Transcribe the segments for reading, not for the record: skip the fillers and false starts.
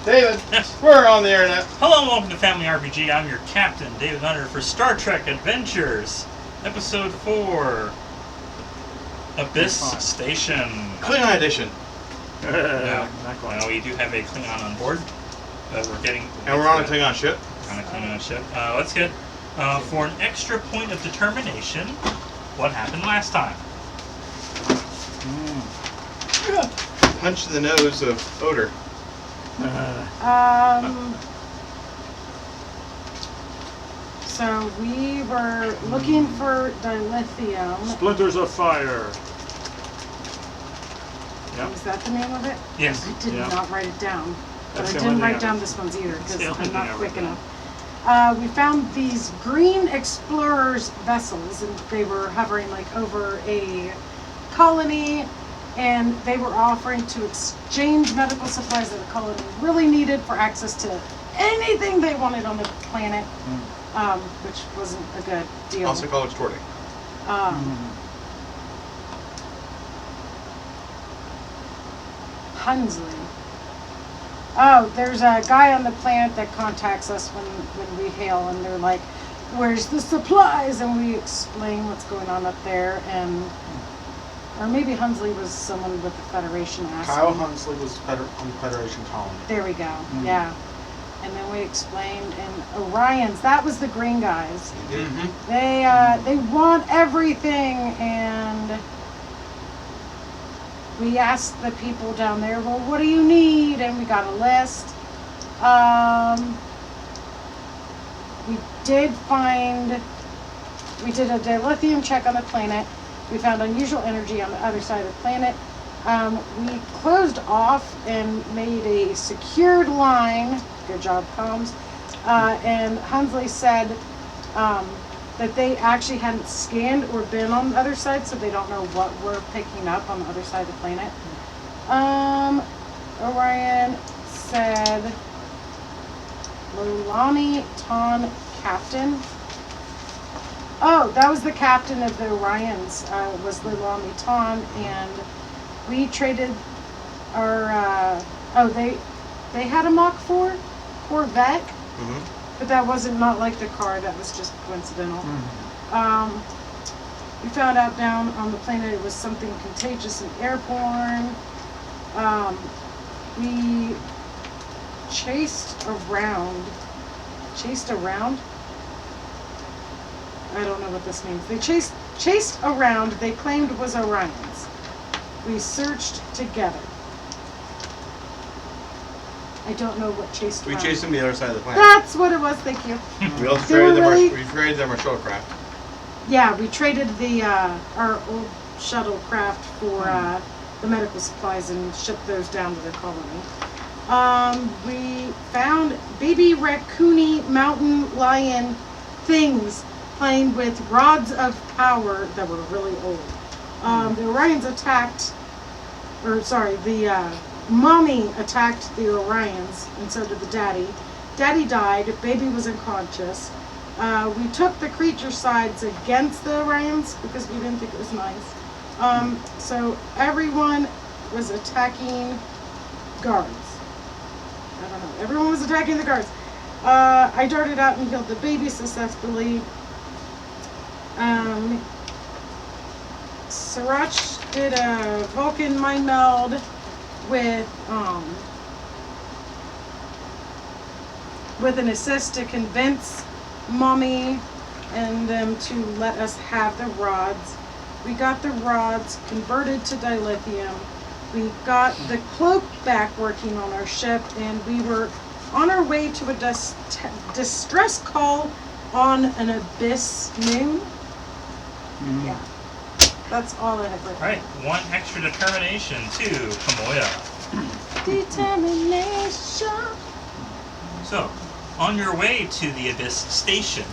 David, we're on the internet. Hello and welcome to Family RPG. I'm your captain, David Leonard, for Star Trek Adventures, Episode 4, Abyss Station. Klingon edition. No, not quite. No, we do have a Klingon on board. We're on a Klingon ship. On a Klingon ship. Let's get, for an extra point of determination, what happened last time. Punch in the nose of odor. So we were looking for dilithium. Splinters of fire. Yep. Is that the name of it? Yes. I did not write it down. But That's I the didn't only write thing down this one's either because the only I'm thing not I quick wrote enough. We found these green explorers vessels, and they were hovering like over a colony, and they were offering to exchange medical supplies that the colony really needed for access to anything they wanted on the planet, which wasn't a good deal. Also called extorting. Hunsley. Oh, there's a guy on the planet that contacts us when we hail, and they're like, "Where's the supplies?" And we explain what's going on up there, and or maybe Hunsley was someone with the Federation asking. Kyle Hunsley was on the Federation colony. There we go. Yeah. And then we explained, and Orions, that was the green guys. They want everything, and we asked the people down there, well, what do you need? And we got a list. We did a dilithium check on the planet. We found unusual energy on the other side of the planet. We closed off and made a secured line. Good job, comms. And Hunsley said that they actually hadn't scanned or been on the other side, so they don't know what we're picking up on the other side of the planet. Orion said Lolani Ton Captain. Oh, that was the captain of the Orions, was Lolani Ton, and we traded our, they had a Mach 4 Corvette, but that wasn't not like the car, that was just coincidental. We found out down on the planet it was something contagious and airborne. We chased around? I don't know what this means. They chased around, they claimed was Orions. We searched together. I don't know what chased around. We chased them to the other side of the planet. That's what it was, thank you. We also traded them our shuttlecraft. Yeah, we traded our old shuttlecraft for the medical supplies and shipped those down to the colony. We found baby raccoony mountain lion things playing with rods of power that were really old. The Orions the mommy attacked the Orions, and so did the daddy. Daddy died, baby was unconscious. We took the creature sides against the Orions because we didn't think it was nice. So everyone was attacking guards. I don't know, everyone was attacking the guards. I darted out and killed the baby successfully. Sriracha did a Vulcan mind meld with an assist to convince Mommy and them to let us have the rods. We got the rods converted to dilithium. We got the cloak back working on our ship, and we were on our way to a distress call on an abyss moon. Yeah. That's all I have written. Alright, one extra determination to Kamoya. Determination. So, on your way to the Abyss Station.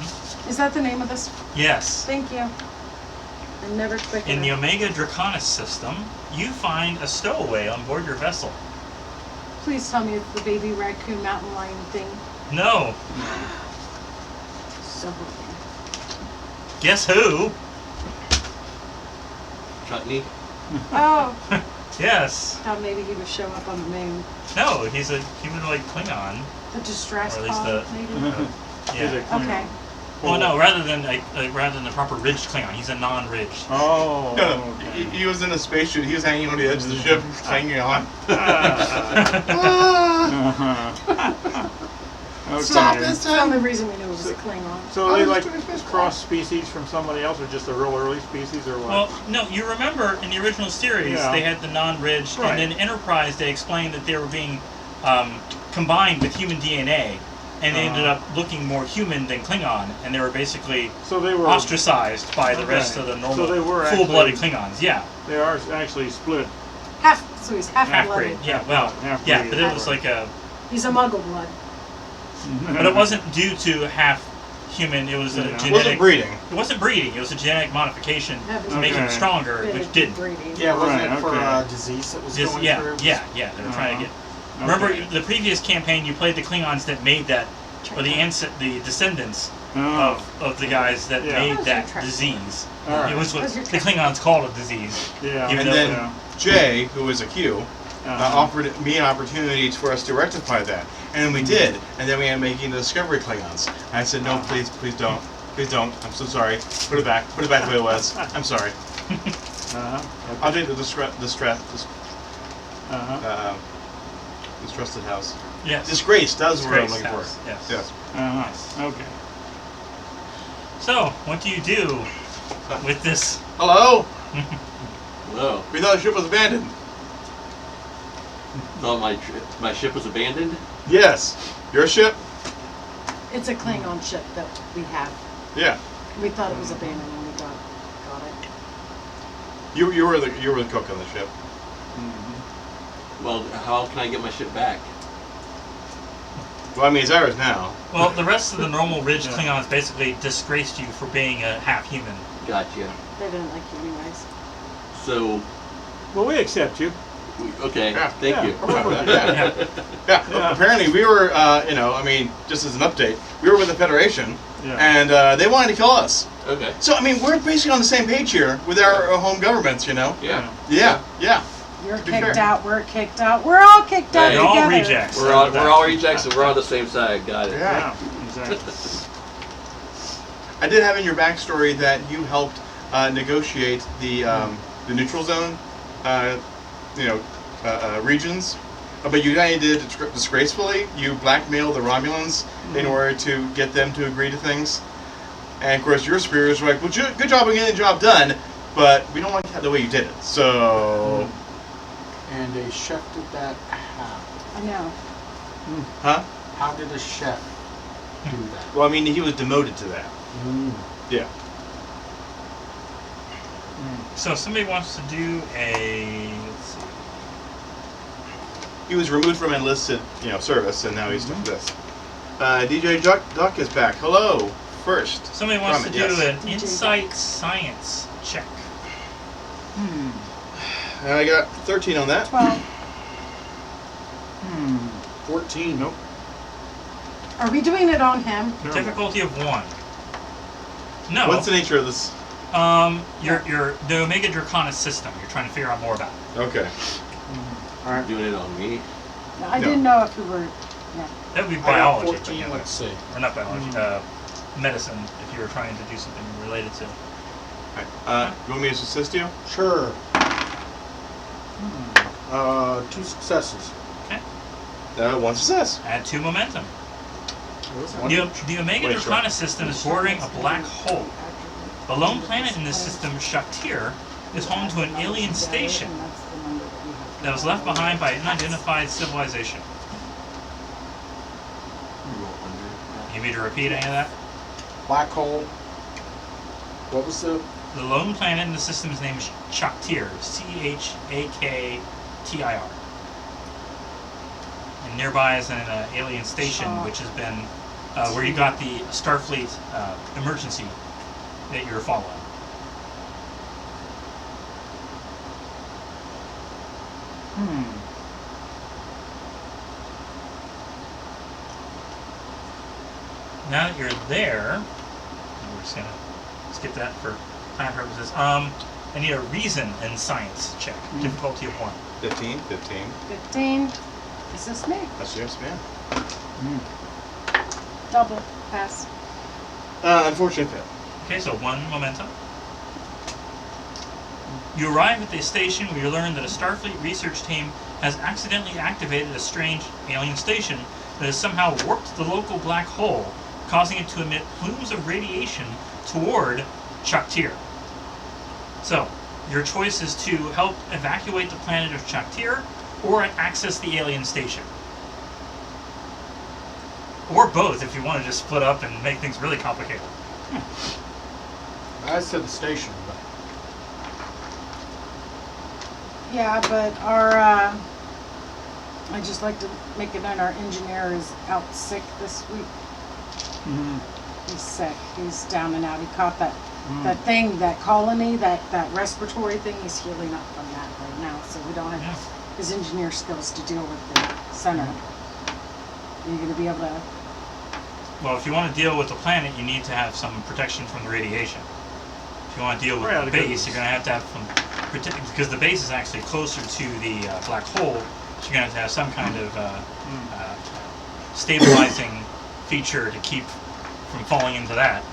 Is that the name of this? Yes. Thank you. I'm never quick In the enough. Omega Draconis system, you find a stowaway on board your vessel. Please tell me it's the baby raccoon mountain lion thing. No. So hoping. Guess who? Chutney. Oh, Yes. Thought maybe he would show up on the moon. No, he's a humanoid Klingon. The distress Or at least pod, the- maybe? Yeah. Okay. Well, no, rather than the proper ridged Klingon, he's a non-ridged. Oh. No, okay. he was in a spacesuit. He was hanging on the edge of the ship, hanging on. Okay. Stop this That's the only reason we knew it was a Klingon. So are they like cross species from somebody else, or just a real early species, or what? Well, no, you remember in the original series Yeah. they had the non-ridged, Right. and then Enterprise they explained that they were being combined with human DNA, and they ended up looking more human than Klingon, and they were basically So they were ostracized by the Okay. rest of the normal So they were full-blooded actually- Klingons. Yeah, They are actually split. So he's half-blooded. half-breed. Yeah, well, Half-breed. yeah, but it was like a. He's a muggle blood. But it wasn't due to half human. It was a Yeah. genetic. It wasn't breeding. It wasn't breeding. It was a genetic modification to make him Okay. stronger, which didn't. Breeding. Yeah, wasn't Wasn't it it for okay. a disease that was Just, going yeah, through? yeah. They were trying to get. Remember Okay. the previous campaign? You played the Klingons that made that, or the descendants Oh. of the guys that Yeah. made Those that are trash. disease. All right. It was what Those are the trash. Klingons called a disease. Yeah. Even And though- then Yeah. Jay, who was a Q, Uh-huh. offered me an opportunity for us to rectify that. And we did. And then we ended up making the Discovery Klingons. And I said, no, please don't. Please don't. I'm so sorry. Put it back. Put it back the way it was. I'm sorry. Uh-huh. I'll take the Uh-huh. distrusted house. Yes. Disgraced. That was the word I'm Disgraced looking house, for. yes. Yes. Uh-huh. Okay. So, what do you do with this? Hello? Hello. We thought the ship was abandoned. Thought my ship was abandoned? Yes. Your ship? It's a Klingon ship that we have. Yeah. We thought it was abandoned when we got it. You were the cook on the ship. Well, how can I get my ship back? Well, I mean, it's ours now. Well, the rest of the normal ridged Klingons basically disgraced you for being a half human. Gotcha. They didn't like you anyways. So, Well, we accept you. okay, Yeah. thank Yeah. you. Yeah. Yeah. Apparently, we were, I mean, just as an update, we were with the Federation, Yeah. and they wanted to kill us. Okay. So, I mean, we're basically on the same page here with our home governments, you know? Yeah. Yeah, yeah. You're To be kicked fair. out, we're kicked out, we're all kicked out Hey. You're all together. rejects. We're all rejects and we're on the same side. Got it. Yeah. Exactly. I did have in your backstory that you helped negotiate the neutral zone, regions. But you kind of did it disgracefully. You blackmailed the Romulans in order to get them to agree to things. And of course, your superiors were like, "Well, good job on getting the job done, but we don't like the way you did it." So, And a chef did that how? I know. huh? How did a chef do that? Well, I mean, he was demoted to that. Yeah. So, somebody wants to do a. Let's see. He was removed from enlisted, service, and now he's doing this. DJ Duck is back. Hello. First. Somebody wants to Comment, do yes. an insight science check. And I got 13 on that. 12. 14. Nope. Are we doing it on him? No. Difficulty of 1. No. What's the nature of this? You're the Omega Draconis system. You're trying to figure out more about it. Okay. All right. Doing it on me. I No. didn't know if we were. Yeah. That would be I got biology. 14. but, Let's see. or not biology. Medicine. If you were trying to do something related to. Alright. You want me to assist you? Sure. 2 successes. Okay. One success. Add 2 momentum. One The Omega Wait, Draconis system is bordering a black hole. The lone planet in this system, Shaktir, is home to an alien station that was left behind by an unidentified civilization. You need me to repeat any of that? black hole. What was the? The lone planet in the system's name is Shaktir, Chaktir. And nearby is an alien station, which has been where you got the Starfleet emergency that you're following. Now that you're there, we're just gonna skip that for time purposes. I need a reason and science check. Difficulty of 1. 15. 15. Is this me? That's yes, ma'am. Double. Pass. Unfortunate fail. Okay, so 1 momentum. You arrive at the station where you learn that a Starfleet research team has accidentally activated a strange alien station that has somehow warped the local black hole, causing it to emit plumes of radiation toward Chaktir. So, your choice is to help evacuate the planet of Chaktir or access the alien station. Or both, if you want to just split up and make things really complicated. I said the station, but Yeah, but our, I'd just like to make it known our engineer is out sick this week. He's sick. He's down and out. He caught that thing, that colony, that respiratory thing. He's healing up from that right now. So we don't have his engineer skills to deal with the center. Are you going to be able to? Well, if you want to deal with the planet, you need to have some protection from the radiation. If you want to deal with the base, you're going to have some protection, because the base is actually closer to the black hole, so you're going to have some kind of stabilizing feature to keep from falling into that.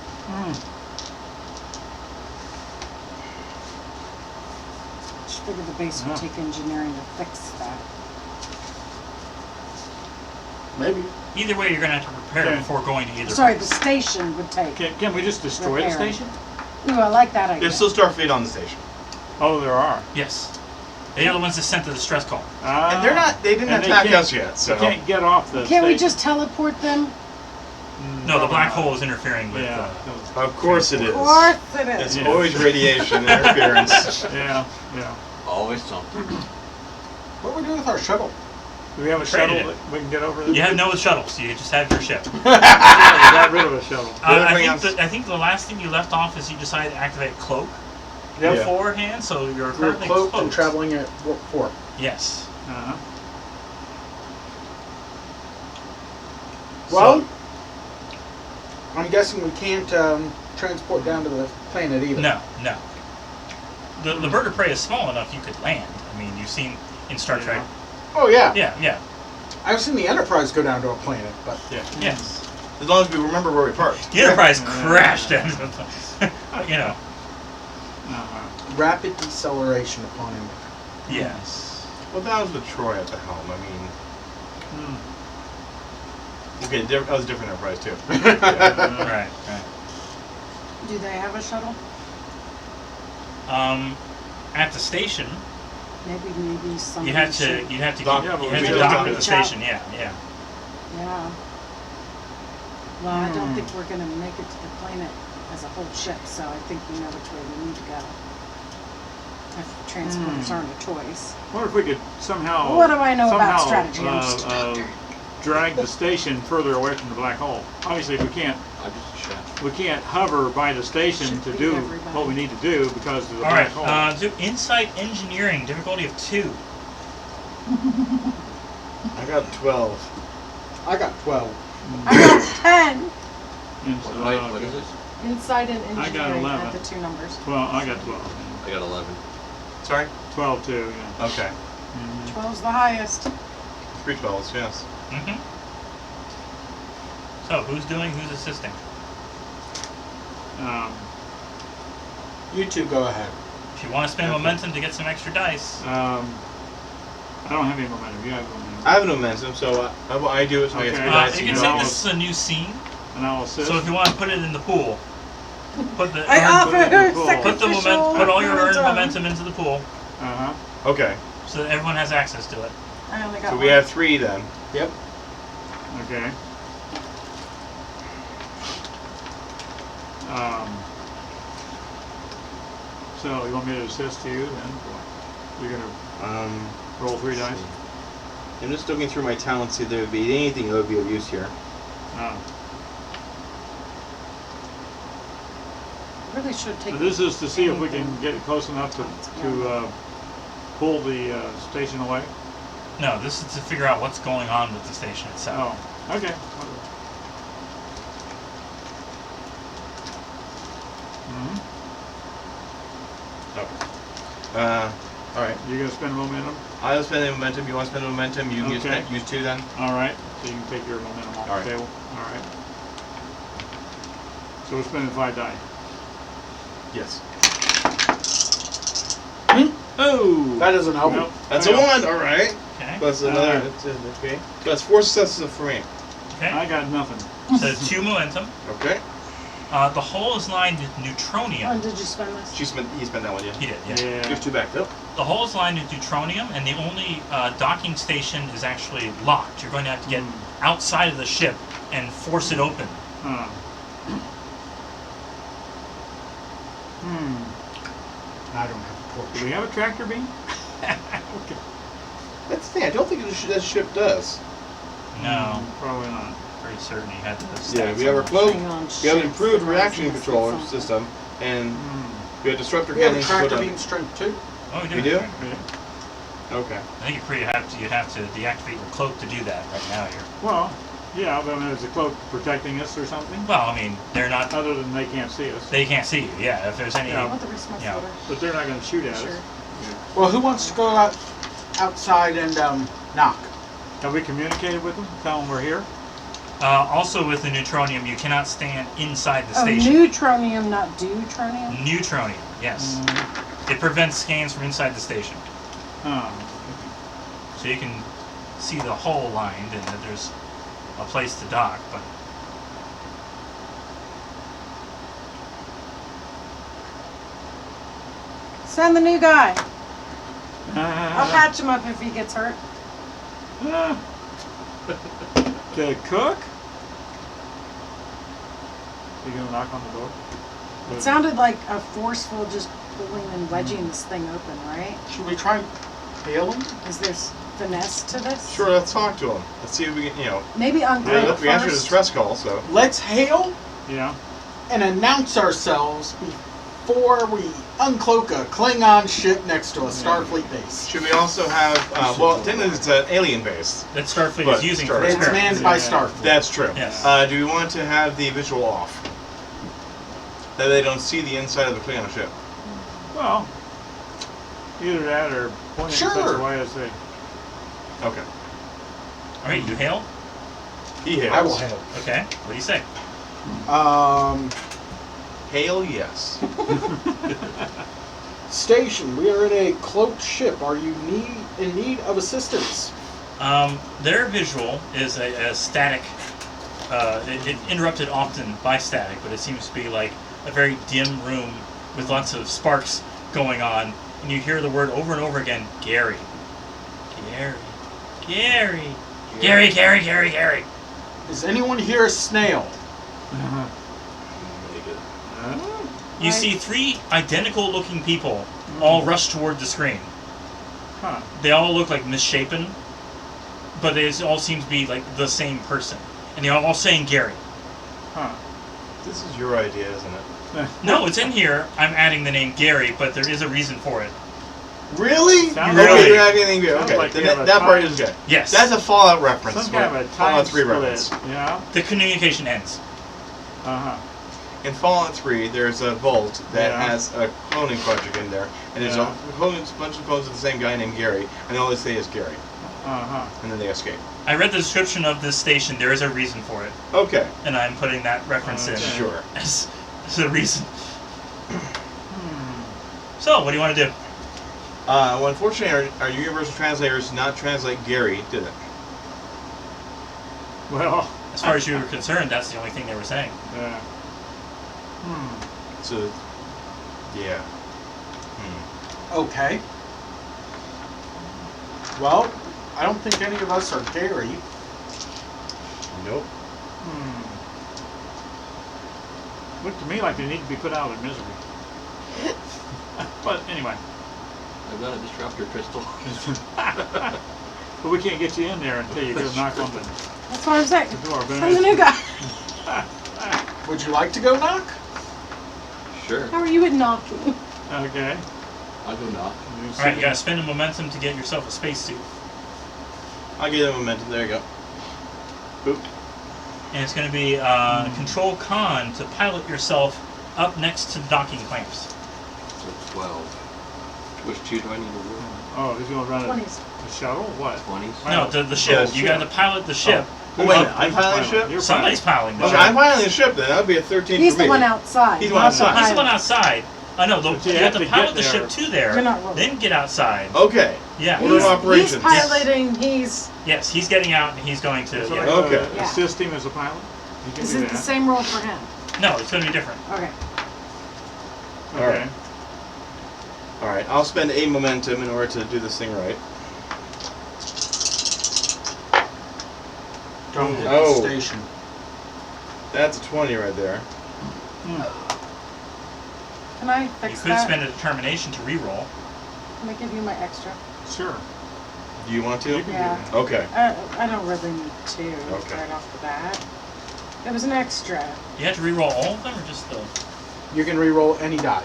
Just figure the base would take engineering to fix that. maybe. Either way, you're going to have to prepare before going to either Sorry, the place. station would take. Can we just destroy the Repairing. station? Ooh, I like that idea. There's still Starfleet on the station. Oh, there are. Yes. They're the ones that sent the distress call. And they're not, they didn't And they attack can't- us yet, so. They can't get off the Can't we station. just teleport them? No, the black hole is interfering with Yeah. Of course it is. Of course it It's is. Yeah. always radiation interference. Yeah. Always something. What are we doing with our shuttle? Do we have a Traded shuttle it. that we can get over there? You have no shuttles, you just have your ship. We got rid of a shuttle. I think the last thing you left off is you decided to activate cloak Yeah. beforehand, so you're We're currently cloaked and traveling at warp 4. Yes. Uh-huh. Well, I'm guessing we can't transport down to the planet either. No. The bird of prey is small enough you could land. I mean, you've seen in Star Trek. Oh yeah. Yeah. I've seen the Enterprise go down to a planet, but Yes. As long as we remember where we parked. The Enterprise crashed into the place. You know. Uh-huh. rapid deceleration upon impact. Yes. Well, that was with Troy at the helm. I mean, okay, that was a different Enterprise too. Right. Do they have a shuttle? At the station, Maybe somebody you have should- to Dock- you yeah, have but we to just dock dock at the it. station. Yeah. Yeah. Well, I don't think we're going to make it to the planet as a whole ship, so I think we know which way we need to go. If transporters aren't a choice. I wonder if we could somehow... What do I know about somehow, strategy? I'm just a doctor. drag the station further away from the black hole. Obviously, I'm just a chef. we can't hover by the station Should to be do everybody. what we need to do because of the All black right. hole. Do insight engineering difficulty of 2. I got 12. I got 12. I got 10. What is this? Inside and I got engineering 11. at the 2 numbers. Well, I got 12. I got 11. Sorry? 12 too, yeah. Okay. 12's the highest. 3 12s, yes. Mm-hmm. So who's assisting? You two go ahead. If you want to spend momentum to get some extra dice, I don't have any momentum. You have momentum. I have no momentum, so what I do is I get Okay. 3 dice. you and can go. say this is a new scene. And I'll assist. So if you want to put it in the pool, put the I offer put it in the her pool. sacrificial put all your earned momentum. momentum into the pool, Uh-huh. Okay. so that everyone has access to it. I only got So one. we have 3 then. Yep. Okay. So you want me to assist you then? You're gonna roll 3 dice? I'm just looking through my talents, see if there would be anything that would be of use here. Really should take. So this is to see if we can get close enough to pull the station away? No, this is to figure out what's going on with the station itself. Oh, okay. Okay. All right. You're gonna spend momentum? I'll spend the momentum. You want to spend the momentum? You can Okay. use 2 then. Alright, so you can take your momentum off All right. the table. Alright. So we're spending 5 die. Yes. Oh! That doesn't help. Nope. That's a Fail. 1. All right. Okay. Plus another. Okay. That's 4 successes for me. Okay. I got nothing. So 2 momentum. Okay. The hull is lined with Oh, neutronium. did you spend this? He spent that one, yeah. He did, yeah. Yeah. Give 2 back, Phil. The hull is lined with neutronium, and the only docking station is actually locked. You're going to have to get outside of the ship and force it open. Huh. I don't have a Do torch. we have a tractor beam? Okay. That's the thing. I don't think that ship does. No, Probably not. pretty certain he had the Yeah, stats we have on our that. clove. Hang on, We have an shit. improved reaction Something. control system, and we have disruptor We have a handling to put tractor on. beam strength too. Oh, We do? Yeah. Okay. I think you'd have to deactivate your cloak to do that right now here. Well, yeah, but I mean, is the cloak protecting us or something? Well, I mean, they're not. Other than they can't see us. They can't see you. Yeah, if there's any. Yeah. I want the rest of my Yeah. soda. But they're not going to shoot at Sure. us. Well, who wants to go outside and knock? Have we communicated with them? Tell them we're here? Also, with the neutronium, you cannot stand inside the Oh, station. neutronium, not deutronium? Neutronium, yes. It prevents scans from inside the station. Oh. So you can see the hull lined and that there's a place to dock, but Send the new guy. I'll Uh, patch him up if he gets hurt. to cook? You gonna knock on the door? It sounded like a forceful just pulling and wedging this thing open, right? Should we try hail him? Is there finesse to this? Sure, let's talk to him. Let's see if we can, Maybe uncloak we answered the first. stress call, so. Let's hail Yeah. and announce ourselves before we uncloak a Klingon ship next to a Starfleet base. Should we also have, well, technically it's an alien base. that Starfleet But is using Star- for It's experiments. manned by Yeah. Starfleet. That's true. Yes. Do we want to have the visual off? That they don't see the inside of the Klingon ship. Well, either that or point it in such Sure. a way as they. Okay. All right, you hail. He hails. I will hail. Okay. What do you say? Hail, yes. Station, we are in a cloaked ship. Are you in need of assistance? Their visual is a static. It interrupted often by static, but it seems to be like a very dim room with lots of sparks going on, and you hear the word over and over again, Gary. Gary. Gary. Gary, Gary, Gary, Gary. Is anyone here a snail? You see 3 identical looking people all rush toward the screen. Huh. They all look like misshapen, but they all seem to be like the same person. And they're all saying Gary. Huh. This is your idea, isn't it? No, it's in here. I'm adding the name Gary, but there is a reason for it. Really? Sounds Okay, like- you're not getting good. sounds Okay, like then you have a that part time- is good. Yes. That's a Fallout reference. Some kind of a Fallout time 3 split. reference. Yeah. The communication ends. Uh-huh. In Fallout 3, there's a vault that Yeah. has a cloning project in there, and there's Yeah. a bunch of clones of the same guy named Gary, and all they say is Gary, Uh-huh. and then they escape. I read the description of this station. There is a reason for it, Okay, and I'm putting that reference in Okay. sure. as a reason. So, what do you want to do? Well, unfortunately, our universal translators did not translate Gary, did it? Well, As far as you were concerned, that's the only thing they were saying. yeah. So, yeah. Okay. Well, I don't think any of us are Gary. Nope. Looked to me like they need to be put out of misery. But anyway. I've got a disruptor crystal. But we can't get you in there until you go knock on the That's what I'm saying. door. But Send the new guy. Would you like to go knock? Sure. How are you at knocking? Okay. I'll go knock. All right, you gotta spend a momentum to get yourself a spacesuit, I'll give them momentum. There you go. Boop. and it's gonna be Control Con to pilot yourself up next to the docking clamps. So 12. Which two do I need to roll? Oh, he's gonna run a 20s. shuttle? What? 20s? No, the ship. Yeah, the You ship. got to pilot the ship. Oh, wait a minute, I'm piloting the ship? You're Somebody's piloting the Okay, ship. I'm piloting the ship then. That would be a 13 He's for me. the one outside. He's the one not the outside. He's the one pilot. outside. I know. But you You have have to to pilot get the there. ship to there, You're not rolling. then get outside. Okay. Yeah. Order of He's operations. piloting. He's. Yes, he's getting out and he's going to. So Yeah. like, Okay. Yeah. assist him as a pilot? You can Is do it that. the same role for him? No, it's going to be different. Okay. Okay. Alright. Alright, I'll spend a momentum in order to do this thing right. Don't hit Oh. the station. That's a 20 right there. Can I You fix could that? spend a determination to re-roll. Can I give you my extra? Sure. Do you want to? You can Yeah. do that. Okay. I don't really need to Okay. right off the bat. It was an extra. You have to re-roll all of them or just the You can re-roll any die.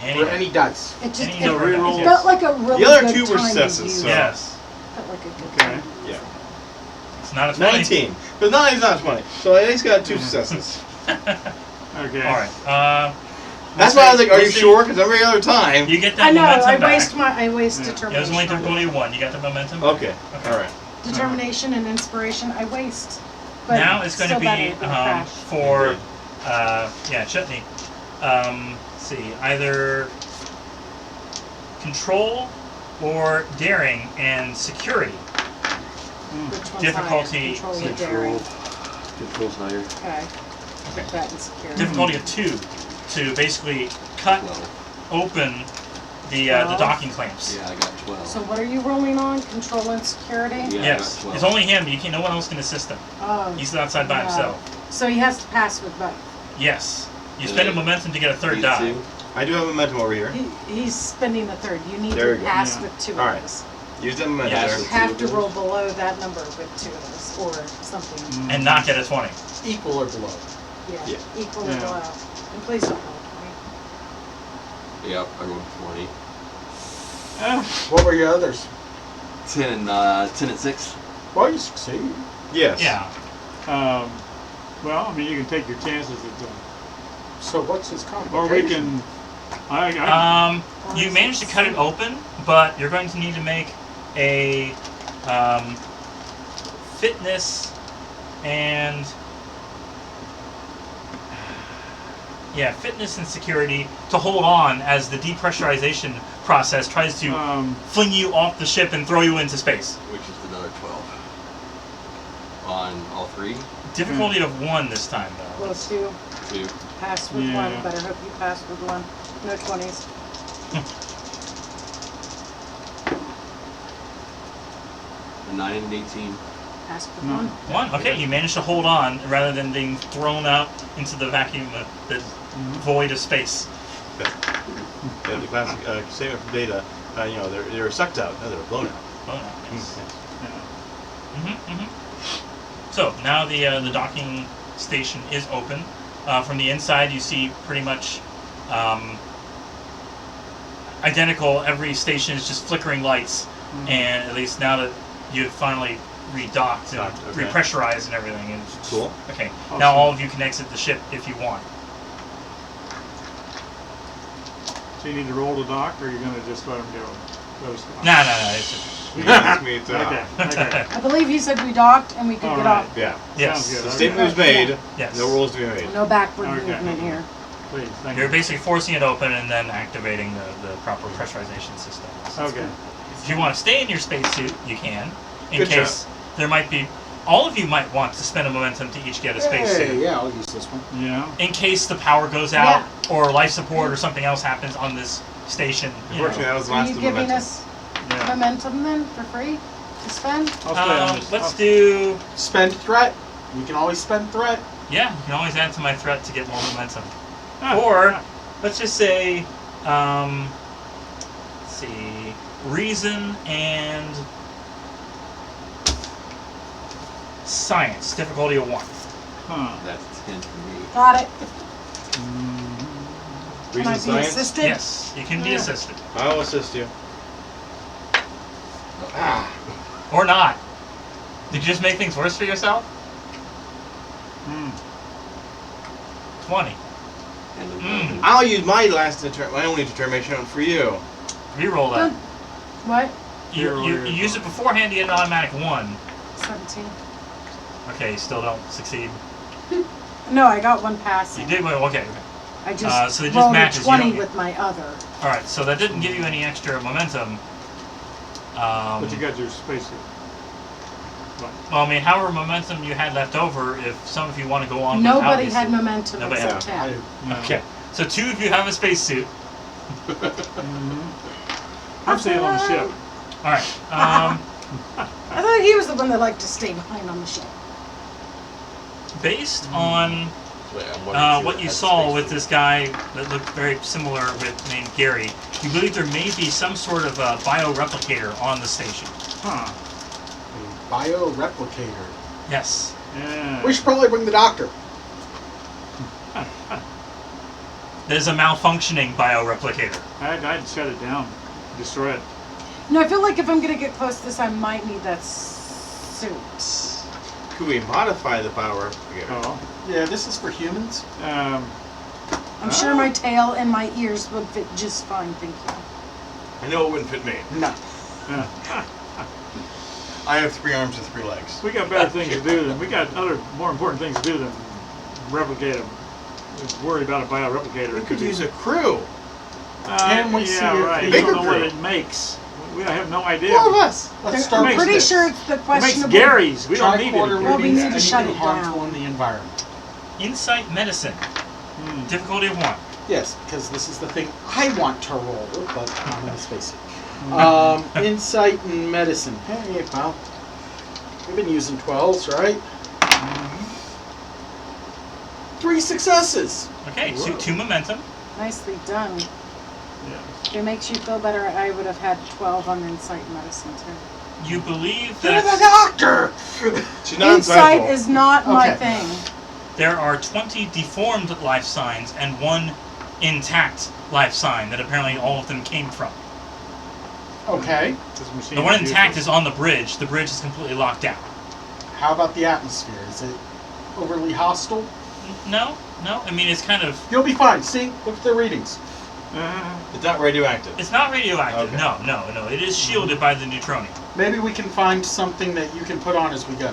any? Or any dice. It just Any it, number of reroll. dice, it yes. felt like a really The other good two were time successes, to use so- it. Yes. Felt like a good Okay. time to use Yeah. it. It's not a 20. 19. But 9 is not 20. So at least got 2 successes. Okay. All right. That's why I was like, are you let's see. sure? Because every other time. You get that I know. momentum I back. waste Yeah, my it was determination. only on it. difficulty 1. You got the momentum. back. Okay. Alright. Determination and inspiration. I waste. But Now it's going to still better be than a crash. for Indeed. Chutney. Let's see, either control or daring and security. Which one's difficulty higher? Control or daring? Control's higher. Okay. Put that in security. Difficulty of 2 to basically cut 12. open the 12. docking clamps. Yeah, I got 12. So what are you rolling on? Control and security? Yeah, Yes, I got 12. it's only him. You can. No one else can assist him. Oh. He's outside by no. himself. So he has to pass with both. Yes, you Yeah. spend a momentum to get a third These die. two. I do have momentum over here. He's spending the third. You need There to we go. pass Yeah. with 2 All of right. those. Use that momentum Yes. there. You have to roll below that number with 2 of those or something. And not get a 20. Equal or below. Yeah. Yeah. Equal or Yeah. below. And please don't roll 20. Yep, I rolled 20. What were your others? 10 and 6. Well, you succeed. Yes. Yeah. Well, I mean, you can take your chances at So what's his or complication? we can. You managed to cut it open, but you're going to need to make a fitness and fitness and security to hold on as the depressurization process tries to fling you off the ship and throw you into space. Which is another 12. On all 3? Difficulty of 1 this time, though. Roll 2. 2. Pass with Yeah. 1. Better hope you pass with 1. No 20s. A 9 and 18. Pass with No. 1. 1. Okay, you managed to hold on rather than being thrown out into the vacuum, the void of space. Yeah, the classic statement from Data. They were sucked out. No, they were blown out. Oh, no, yes. Mm. So now the docking station is open. From the inside, you see pretty much identical. Every station is just flickering lights, and at least now that you've finally redocked and Docked, okay. repressurized and everything, and it's Cool. Okay, Awesome. now all of you can exit the ship if you want. So you need to roll the dock, or you're going to just let him go? Those No. It's just, Yes, me too. Okay. Okay. I believe he said we docked and we could All get right. off. Yeah. yes. Sounds The good. statement was made. Yes. No rules to be made. No backward Okay. movement here. Please, thank You're you. basically forcing it open and then activating the proper pressurization system. Okay. If you want to stay in your spacesuit, you can. In Good case there might be, all of you might want to spend a momentum to each get a spacesuit. Hey, yeah, I'll use this one. Yeah. In case the power goes out or life support or something else happens on this station. You Unfortunately, know. that was the Are last you of giving momentum. us Yeah. momentum then for free to spend? I'll stay on this. Let's do. Spend threat. You can always spend threat. Yeah, you can always add to my threat to get more momentum. Ah, Or let's just say, let's see, reason and science, difficulty of 1. Huh. That's 10 for me. Got it. Can Reason I be science. assisted? Yes, you can be assisted. I will assist you. Ah. Or not. Did you just make things worse for yourself? Hmm. 20. And Mm. I'll use my only determination for you. Reroll that. What? You use it beforehand, you get an automatic 1. 17. Okay, you still don't succeed. No, I got one pass. You did well, okay. I just so it just rolled matches, a you 20 don't get- with my other. Alright, so that didn't give you any extra momentum. But you got your spacesuit. Well, I mean, however momentum you had left over, if some of you want to go on Nobody without had your momentum Nobody except had. him. Okay, so 2 of you have a spacesuit. I'm staying on the ship. Alright, I thought he was the one that liked to stay behind on the ship. based on Wait, I'm wondering if what you had saw space with suit. this guy that looked very similar with named Gary, you believe there may be some sort of bioreplicator on the station. Huh. A bioreplicator. Yes. Yeah. We should probably bring the doctor. There's a malfunctioning bioreplicator. I'd shut it down. Destroy it. No, I feel like if I'm gonna get close to this, I might need that suit. Could we modify the power? Oh. Yeah, this is for humans. I'm sure my tail and my ears would fit just fine, thank you. I know it wouldn't fit me. No. I have 3 arms and 3 legs. We got better things to do than we got other more important things to do than replicate them. Worry about a bioreplicator. We could use a crew. Can we see yeah, a right. You bigger don't know what crew? it makes. We have no idea. 4 of us. Let's I'm start with pretty this. sure it's the It makes questionable. Gary's. We don't need Tricorder it. Well, we readings, need to shut anything it down. harmful in the environment. Insight medicine. Difficulty of 1. Yes, because this is the thing I want to roll, but I'm in a spacesuit. Insight and medicine. Hey, well, we've been using 12s, right? 3 successes. Okay, so Whoa. 2 momentum. Nicely done. Yeah. If it makes you feel better, I would have had 12 on insight and medicine too. You believe You're the that doctor. She's not Insight insightful. is not my Okay. thing. there are 20 deformed life signs and 1 intact life sign that apparently all of them came from. Okay. This machine The one is intact useless. is on the bridge. The bridge is completely locked down. How about the atmosphere? Is it overly hostile? No. I mean, it's kind of. You'll be fine. See, look at the readings. It's not radioactive. It's not radioactive. Okay. No. It is shielded by the neutronium. Maybe we can find something that you can put on as we go.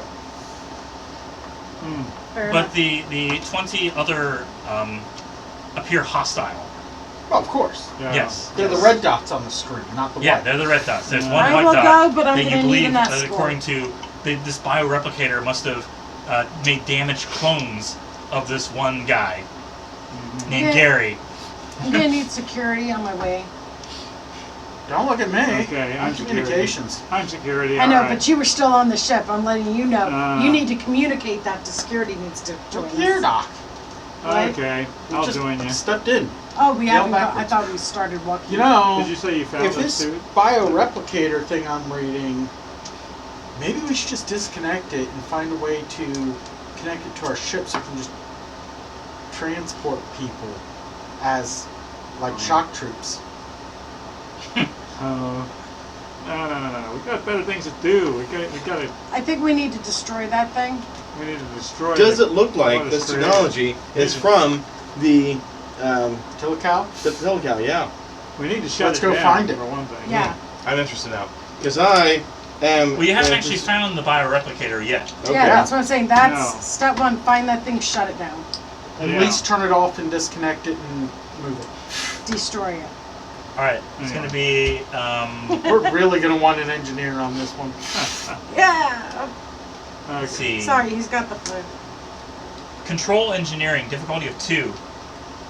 Fair But enough. the 20 other appear hostile. Well, of course. Yeah. Yes. They're the red dots on the screen, not the Yeah, white. they're the red dots. There's one I white will dot go, but I'm that you gonna need believe, an escort. according to this bioreplicator, must have made damaged clones of this one guy named Yeah. Gary. I'm gonna need security on my way. Don't look at me. Okay, I'm security. communications. I'm security. I know, alright. but you were still on the ship. I'm letting you know. You Ah. need to communicate that to security needs to join Look us. here, Doc. Right? Okay, We I'll just join you. stepped in. Oh, we Yell haven't. I backwards. thought we started walking. You know, Did you say you found if the this suit? bioreplicator thing I'm reading, maybe we should just disconnect it and find a way to connect it to our ship so we can just transport people as like shock troops. No. We got better things to do. We got to. I think we need to destroy that thing. We need to destroy. Does the- it look like what this is created. technology is from the Telecal? Telecal? Yeah, We need to shut Let's it go down, find it. for one thing. Yeah. I'm interested now because I am. We haven't actually found the bioreplicator yet. Okay. Yeah, that's what I'm saying. That's No. step 1. Find that thing, shut it down, At Yeah. least turn it off and disconnect it and move it. destroy it. All right, it's going to be. We're really going to want an engineer on this one. Yeah. Let's see. Sorry, he's got the flu. Control engineering, difficulty of 2.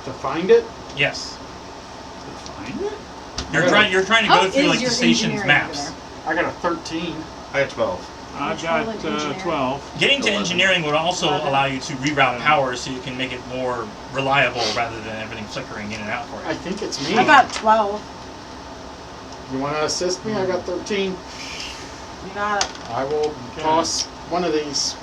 To find it? Yes. Find it? You're trying to How go through is like the your station's engineering maps. over I got a 13. I got 12. I've Control got and engineering. 12. Getting to 11. engineering would also 11. allow you to reroute power so you can make it more reliable rather than everything flickering in and out for I you. think it's me. I got 12. You want to assist me? I got 13. You got it. I will Okay. toss one of these.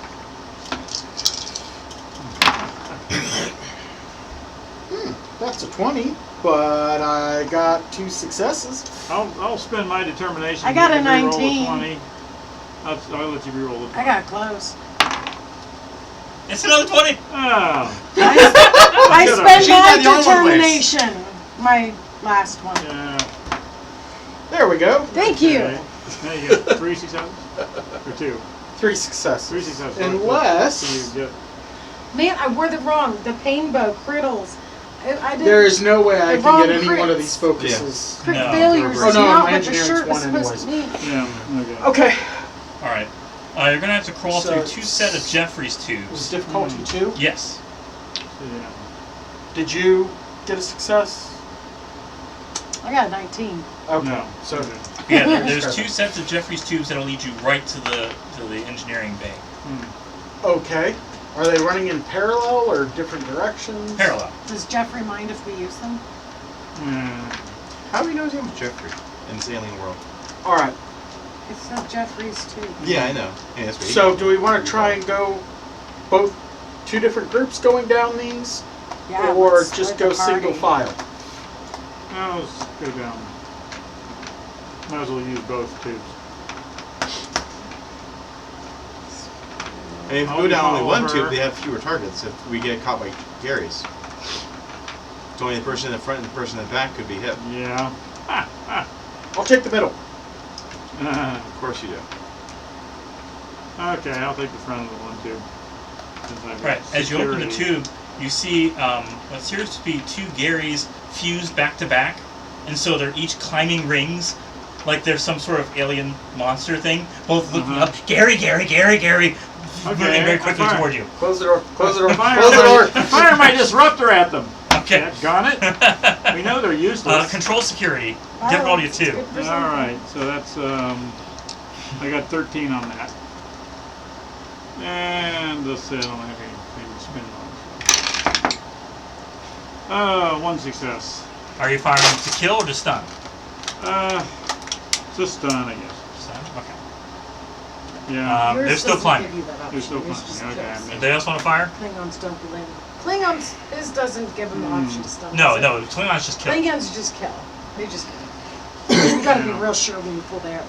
That's a 20, but I got 2 successes. I'll spend my determination. I got to a reroll 19. 20. I'll let you reroll it. I got close. It's another 20! Oh, I Good. spent She's got my the only one place. determination. My last one. yeah. There we go. Thank you. Okay. Now you got 3 successes? Or 2? 3 successes. 3 successes. Unless So you get, Man, I wore the wrong. The pain bow, crittles. I did. there is no way I The can get wrong any one of crits. these focuses. Crit No. failures Oh, is no, not my what the engineering's shirt was 1 supposed to be. yeah, okay. Okay. All right. You're gonna have to crawl So through 2 set of Jeffrey's Was tubes. difficulty 2? Yes. Yeah. Did you get a success? I got a 19. Okay. No. So Okay. Yeah. There's 2 sets of Jeffrey's tubes that'll lead you right to the engineering bay. okay. Are they running in parallel or different directions? Parallel. Does Jeffrey mind if we use them? How do we know his name is Jeffrey in this alien world? All right. It said Jeffrey's too. Yeah, I know. Yeah, that's what he- So do we want to try and go both 2 different groups going down these, Yeah, or let's just split go the party. single file? Now let's go down. Might as well use both tubes. And if we I'll go down only follow one her. tube, they have fewer targets if we get caught by Gary's. It's only the person in the front and the person in the back could be hit. Yeah. I'll take the middle. Of course you do. Okay, I'll take the front of the one tube. Since I've got Right. As you open the security. tube, you see what appears to be 2 Garys fused back to back, and so they're each climbing rings, like there's some sort of alien monster thing. Both looking up. Gary, Gary, Gary, Gary. Moving very quickly fire. toward you. Close the door. Close the door. Fire Close the door. Fire my disruptor at them. Okay. Got it? We know they're useless. Control security. Wow, Difficulty of it's 2. good for All something. right, so that's I got 13 on that, and let's see, I don't have any spin on. 1 success. Are you firing to kill or to stun? Just stun, I guess. Stun. Okay. Yeah, Yours they're still doesn't climbing. give you that option. they're still Yours climbing. just Okay, kills. I Anybody else want to fire? Klingons don't believe it. Klingons, his doesn't give them the option to stun. No, does it? no. Klingons just kill. Klingons just kill. They just kill. You gotta be real sure when you pull that.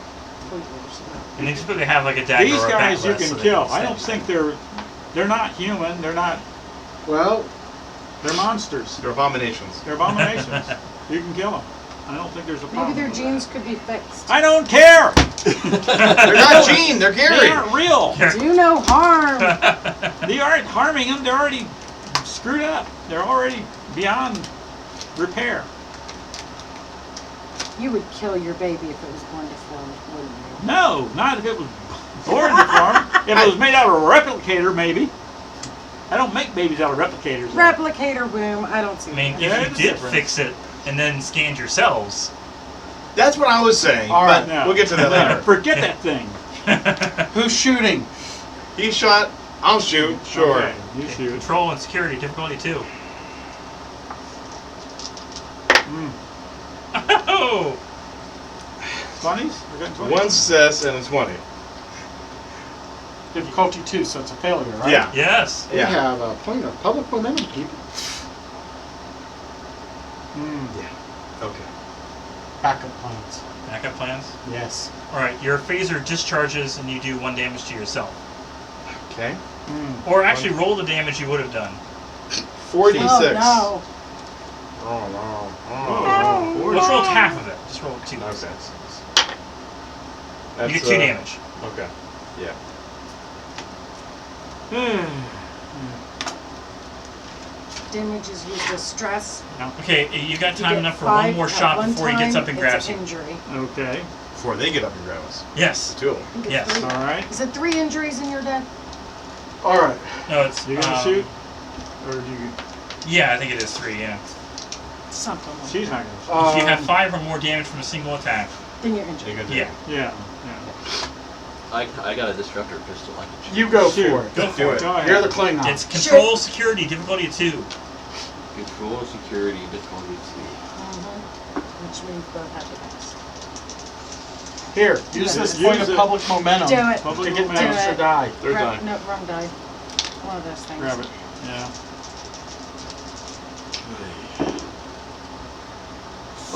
And they typically have like a dagger These or a guys you bat'less, so can they kill. I stand don't think they're not human. They're not. Well, They're monsters. They're abominations. They're abominations. You can kill them. I don't think there's a problem. Maybe their with genes that. could be fixed. I don't care. They're not Gene, they're They Gary. aren't real. Do no harm. They aren't harming them. They're already screwed up. They're already beyond repair. You would kill your baby if it was born deformed, wouldn't you? No, not if it was born deformed. If it was made out of a replicator, maybe. I don't make babies out of replicators. though. Replicator boom. I don't see I mean, that. Yeah, if it's you did different. fix it and then scanned yourselves, That's what I was saying. All right, but No. we'll get to that later. Forget that thing. who's shooting? He shot, I'll shoot, sure. Okay, you shoot. control and security, difficulty 2. Oh! 20s? We're getting 20s? One success and a 20. Difficulty 2, so it's a failure, right? Yeah. Yes. We Yeah. have a point of public momentum, people. Okay. Backup plans. Backup plans. Yes. Alright, your phaser discharges and you do 1 damage to yourself. Okay. Or actually roll the damage you would have done. 46. Oh Oh, no. Oh, no. Let's roll half of it. Just roll 2. Okay. You get 2 damage. Okay. Yeah. Damage is used as stress. Okay, you got You time get enough for 5 one more at shot one before he gets time, up and it's grabs an you. injury. Okay. Before they get up and grab us. Yes. The 2 of them. I think it's Yes. 3. All right. Is it 3 injuries in your death? All right. No, it's. You gonna shoot? Or do you? Yeah, I think it is 3, yeah. Something like She's that. not gonna If you have 5 or more damage from a single attack, Then you're They injured. go do yeah. it. shoot. Yeah. I got a disruptor pistol. I can shoot. You go Shoot. for it. Go Do for it. it. Go ahead. You're the Klingon. It's control security, difficulty of 2. Control and security, difficulty 2. Which means both have to pass. Here, use this point Use of it. public momentum Do it. Public to get an momentum. Do extra it. die. Third time. No, wrong die. One of those things. Grab it. Yeah.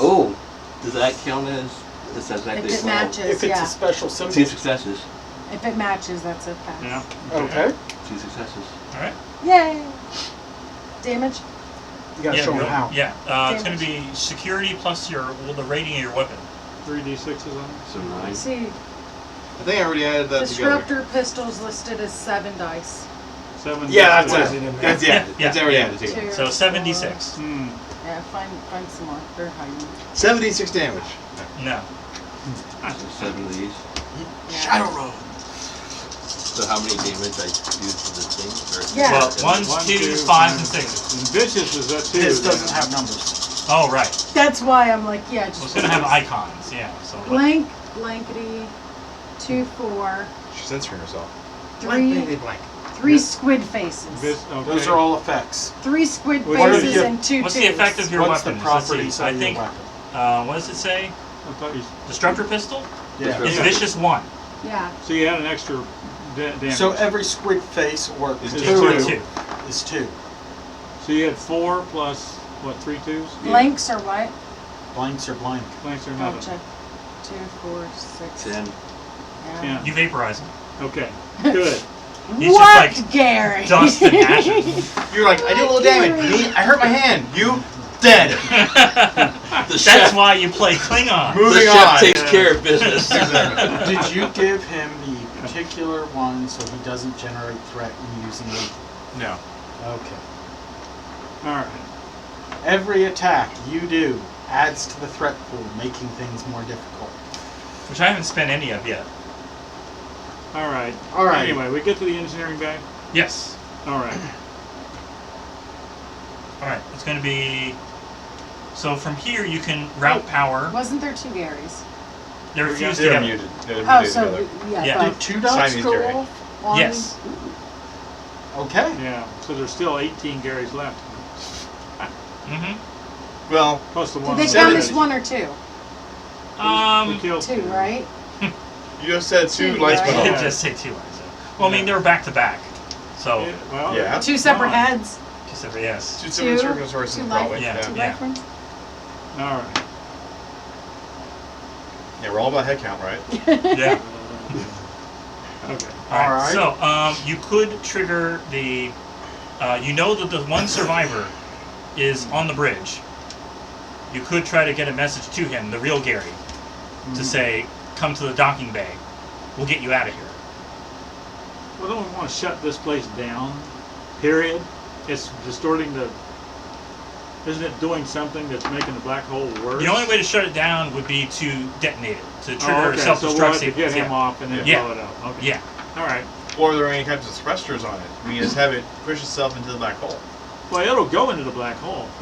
Oh, does that count as the suspect? If it matches, If it's yeah. a special symbol. 2 successes. If it matches, that's a pass. Yeah. Okay. 2 successes. Alright? Yay! Damage? You gotta show them roll- how. Yeah, it's going to be security plus the rating of your weapon. 3d6s on it. So 9. See, I think I already added that together. disruptor pistols listed as 7 dice. 7. Yeah, that's Was it. it in there? That's Yeah, That's yeah, already yeah. added together. 2, So 76. Hmm. Yeah, find some more. They're hiding. 76 damage. No. So 7 of these. Shadow Road. So how many damage I use for this thing? Or Yeah. Well, 1s, 1, 2s, 2, 5s, and 6s. And vicious is that too. His doesn't have numbers. Oh, right. That's why I'm like, yeah, Well, just it's going to have icons, yeah. So what- blank, blankety, 2, 4, She's censoring herself. 3, blank. 3 squid faces. Okay. Those are all effects. 3 squid What are faces the- and 2 What's the twos. effect of your What's weapons? the Let's see. properties I of think, your weapon? what does it say? I thought you. Disruptor pistol Yeah. is vicious 1. Yeah. So you had an extra damage. So every squid face or Is It's Two. 22. is 2. So you had 4 plus what? 3 2s. Blanks are what? Blanks are blank. Blanks or Oh, nothing. check. 2, 4, 6. 10. Yeah. 10. You vaporize him. Okay. Good. He's What, just like Gary? dust and ashes. You're like, I did a little damage. Me, I hurt my hand. You, dead. That's chef- why you play Klingon. The Moving chef on. takes care of business. Did you give him the particular one so he doesn't generate threat in using it? No. Okay. All right. Every attack you do adds to the threat pool, making things more difficult. Which I haven't spent any of yet. All right. All right. Anyway, we get to the engineering bay. Yes. All right. Alright, it's going to be... So from here you can route power. Wasn't there 2 Garys? They're fused They're together. muted. They're Oh, muted so together. yeah. Yeah. Did both. 2 dots Siamese go Gary. off? On- Yes. Okay. Yeah. So there's still 18 Garys left. Mm-hmm. Well, Plus the Did one. they on the count bridge. as 1 or 2? We killed 2, right? you just said 2 Two, lights right? went I on. just say 2 lines. Well, I mean, they were back to back. So, Yeah, well, Yeah. 2 separate fine. heads. just every yes. 2 separate 2, circumstances, 2 life, probably. Yeah. 2 Yeah. life ones. All right. Yeah, we're all about head count, right? Yeah. Okay. Alright, Alright. so, you could trigger the... you know that the one survivor is on the bridge. You could try to get a message to him, the real Gary, to say, come to the docking bay. We'll get you out of here. Well, don't we want to shut this place down? Period. It's distorting the. Isn't it doing something that's making the black hole worse? The only way to shut it down would be to detonate it, to trigger Oh, okay. So self-destruct we'll have to sequence. get him off and then Yeah. blow it up. Okay. Yeah. All right. Or are there any types of suppressors on it? We can just have it push itself into the black hole. Well, it'll go into the black hole if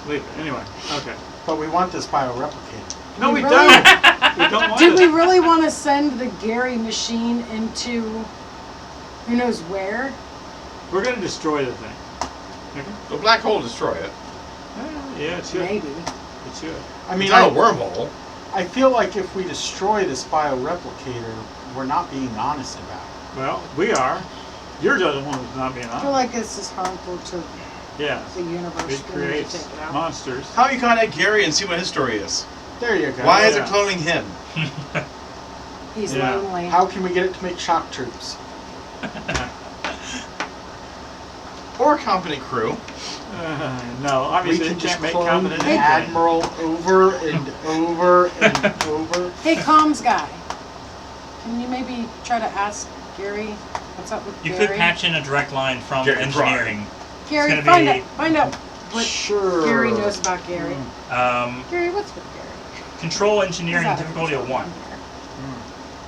we leave it. Anyway. Okay. But we want this bioreplicator. No, we Really? don't. We don't want Did we it. really want to send the Gary machine into who knows where? We're going to destroy the thing. Okay. The black hole will destroy it. Yeah, it should. Maybe. It should. I mean, It's not a wormhole. I feel like if we destroy this bioreplicator, we're not being honest about it. Well, we are. You're the other one who's not being I feel honest. like this is harmful to Yeah. the universe. It We need to creates take it out. monsters. How you contact Gary and see what his story is? There you go. Why is it Yeah. cloning him? He's Yeah. lonely. How can we get it to make shock troops? Or a competent crew? No, We obviously can it just can't make clone competent the anything. admiral over and over and over. Hey, comms guy. Can you maybe try to ask Gary what's up with You Gary? could patch in a direct line from Gary engineering. Gary, It's gonna find out what Sure. Gary knows about Gary. Mm. Gary, what's with Gary? Control engineering He's out of difficulty of control 1.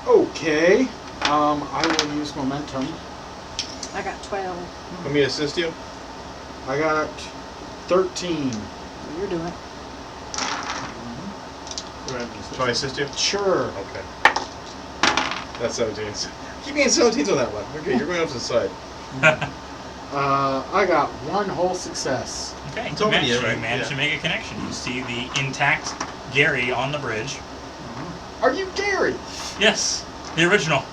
here. Okay. I will use momentum. I got 12. Let me assist you. I got 13. You're doing it. Shall I assist you? Sure. Okay. That's 17. Keep me in 17s on that one. Okay, you're going up to the side. I got 1 whole success. Okay, It's you over managed, here, right? you managed Yeah. to make a connection. You see the intact Gary on the bridge. Are you Gary? Yes, the original.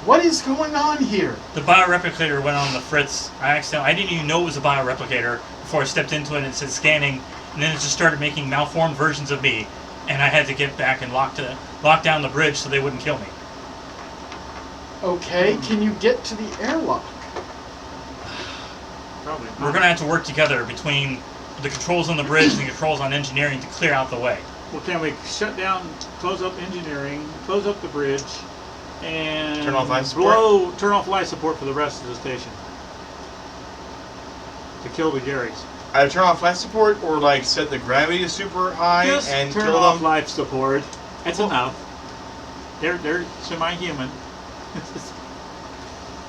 What is going on here? The bioreplicator went on the fritz. I didn't even know it was a bioreplicator before I stepped into it and it said scanning, and then it just started making malformed versions of me, and I had to get back and lock down the bridge so they wouldn't kill me. Okay, can you get to the airlock? Probably not. We're gonna have to work together between the controls on the bridge and the controls on engineering to clear out the way. Well, can we shut down, close up engineering, close up the bridge, and Turn off life support? turn off life support for the rest of the station to kill the Garys? Either turn off life support or like set the gravity to super high Just and turn kill off them. life support. That's enough. They're semi-human.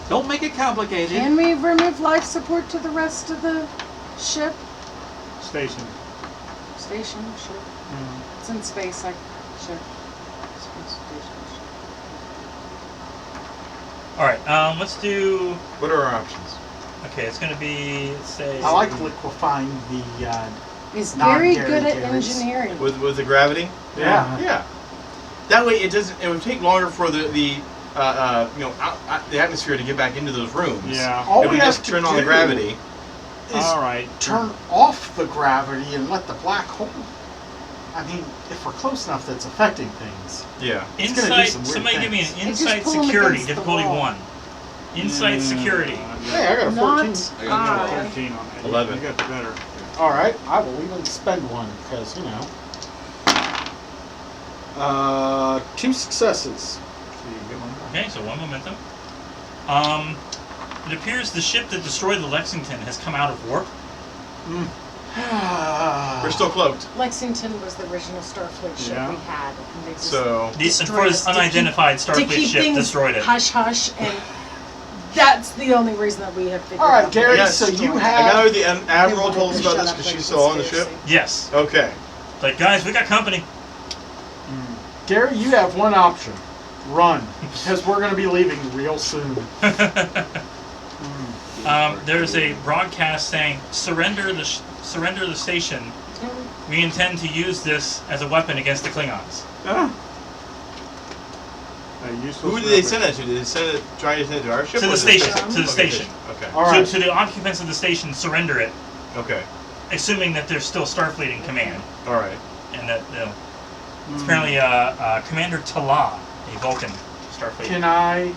Don't make it complicated. Can we remove life support to the rest of the ship? Station. Station, ship. Mm. It's in space, like ship. Space station, All right. Let's do. What are our options? Okay, it's gonna be. Let's say. I like liquefying the. ship. Is Not Gary Gary good at Garys. engineering? With the gravity? Yeah. Yeah. That way it doesn't. It would take longer for the atmosphere to get back into those rooms. Yeah. All If we we have just to turn on the do gravity. is All right. turn off the gravity and let the black hole. I mean, if we're close enough that's affecting things. Yeah. It's gonna do Insight. some weird Somebody give me an things. just insight pull 'em security against the difficulty wall. 1. Insight security. Hey, I got a 14. Not I got I. 13 on that. 11. You got the better. All right, I will even spend one because 2 successes. So you get one. Okay, so 1 momentum. It appears the ship that destroyed the Lexington has come out of warp. We're still cloaked. Lexington was the original Starfleet ship Yeah. we had. And they just So The destroyed first us to unidentified to Starfleet keep ship things destroyed it. hush hush, and that's the only reason that we have figured All right, out. Gary. Yes. So you I have. got the admiral They wanted told us to about shut this up because the she's still on the ship. conspiracy. Yes. Okay. Like, guys, we got company. Gary, you have one option. Run, because we're going to be leaving real soon. There's a broadcast saying, surrender the station. We intend to use this as a weapon against the Klingons. Ah. Useful Who did they service. send it to? Did they try to send it to our ship? To or the station. To the Okay, station. Okay. All right. So to the occupants of the station, surrender it, Okay. assuming that there's still Starfleet in command. All right. And that, it's apparently Commander Tala, a Vulcan Starfleet.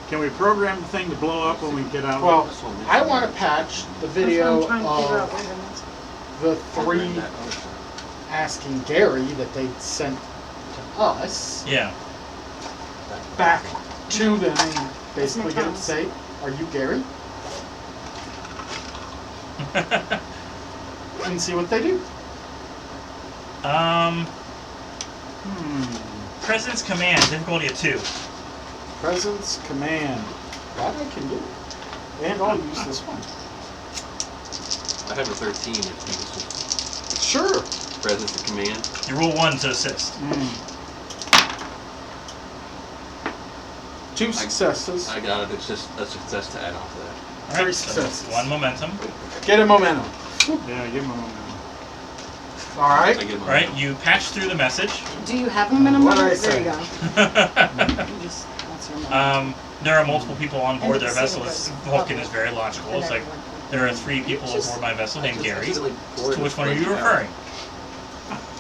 Can we program the thing to blow up when we get out? Well, This one, this I one. want to patch the That's video what I'm trying to figure out. of Wait a minute. the I'll 3 bring that other stuff. asking Gary that they sent to us Yeah. back to them and basically get them to say, "Are you Gary?" and see what they do. President's Command, difficulty of 2. Presence command. That I can do. And I'll use this one. I have a 13 if you just Sure. presence of command. You roll 1 to assist. 2 successes. I got it. It's just a success to add on to that. All 3 right, so successes. 1 momentum. Get a momentum. Yeah, give him a moment. All right. I get All right, you patch through the message. Do you have a minimum? What'd I There you say? go. You just, that's your minimum. There are multiple people on board And their it's vessel. same as- Vulcan is very logical. It's like there are 3 people aboard my vessel named Gary. To which one are you referring?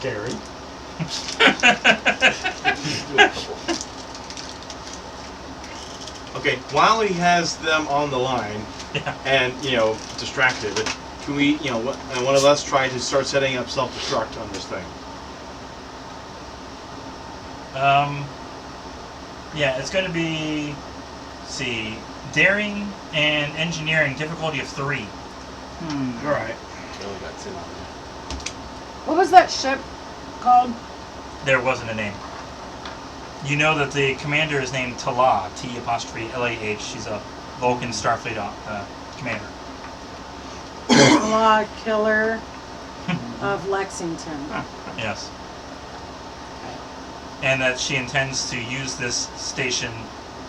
Gary. Okay. While he has them on the line Yeah. and distracted, can we and one of us try to start setting up self-destruct on this thing? Yeah, it's going to be, let's see, daring and engineering, difficulty of 3. All right. I only got 10 on that. What was that ship called? There wasn't a name. You know that the commander is named Tala, T''LAH. She's a Vulcan Starfleet commander. Law Killer of Lexington. Yes. And that she intends to use this station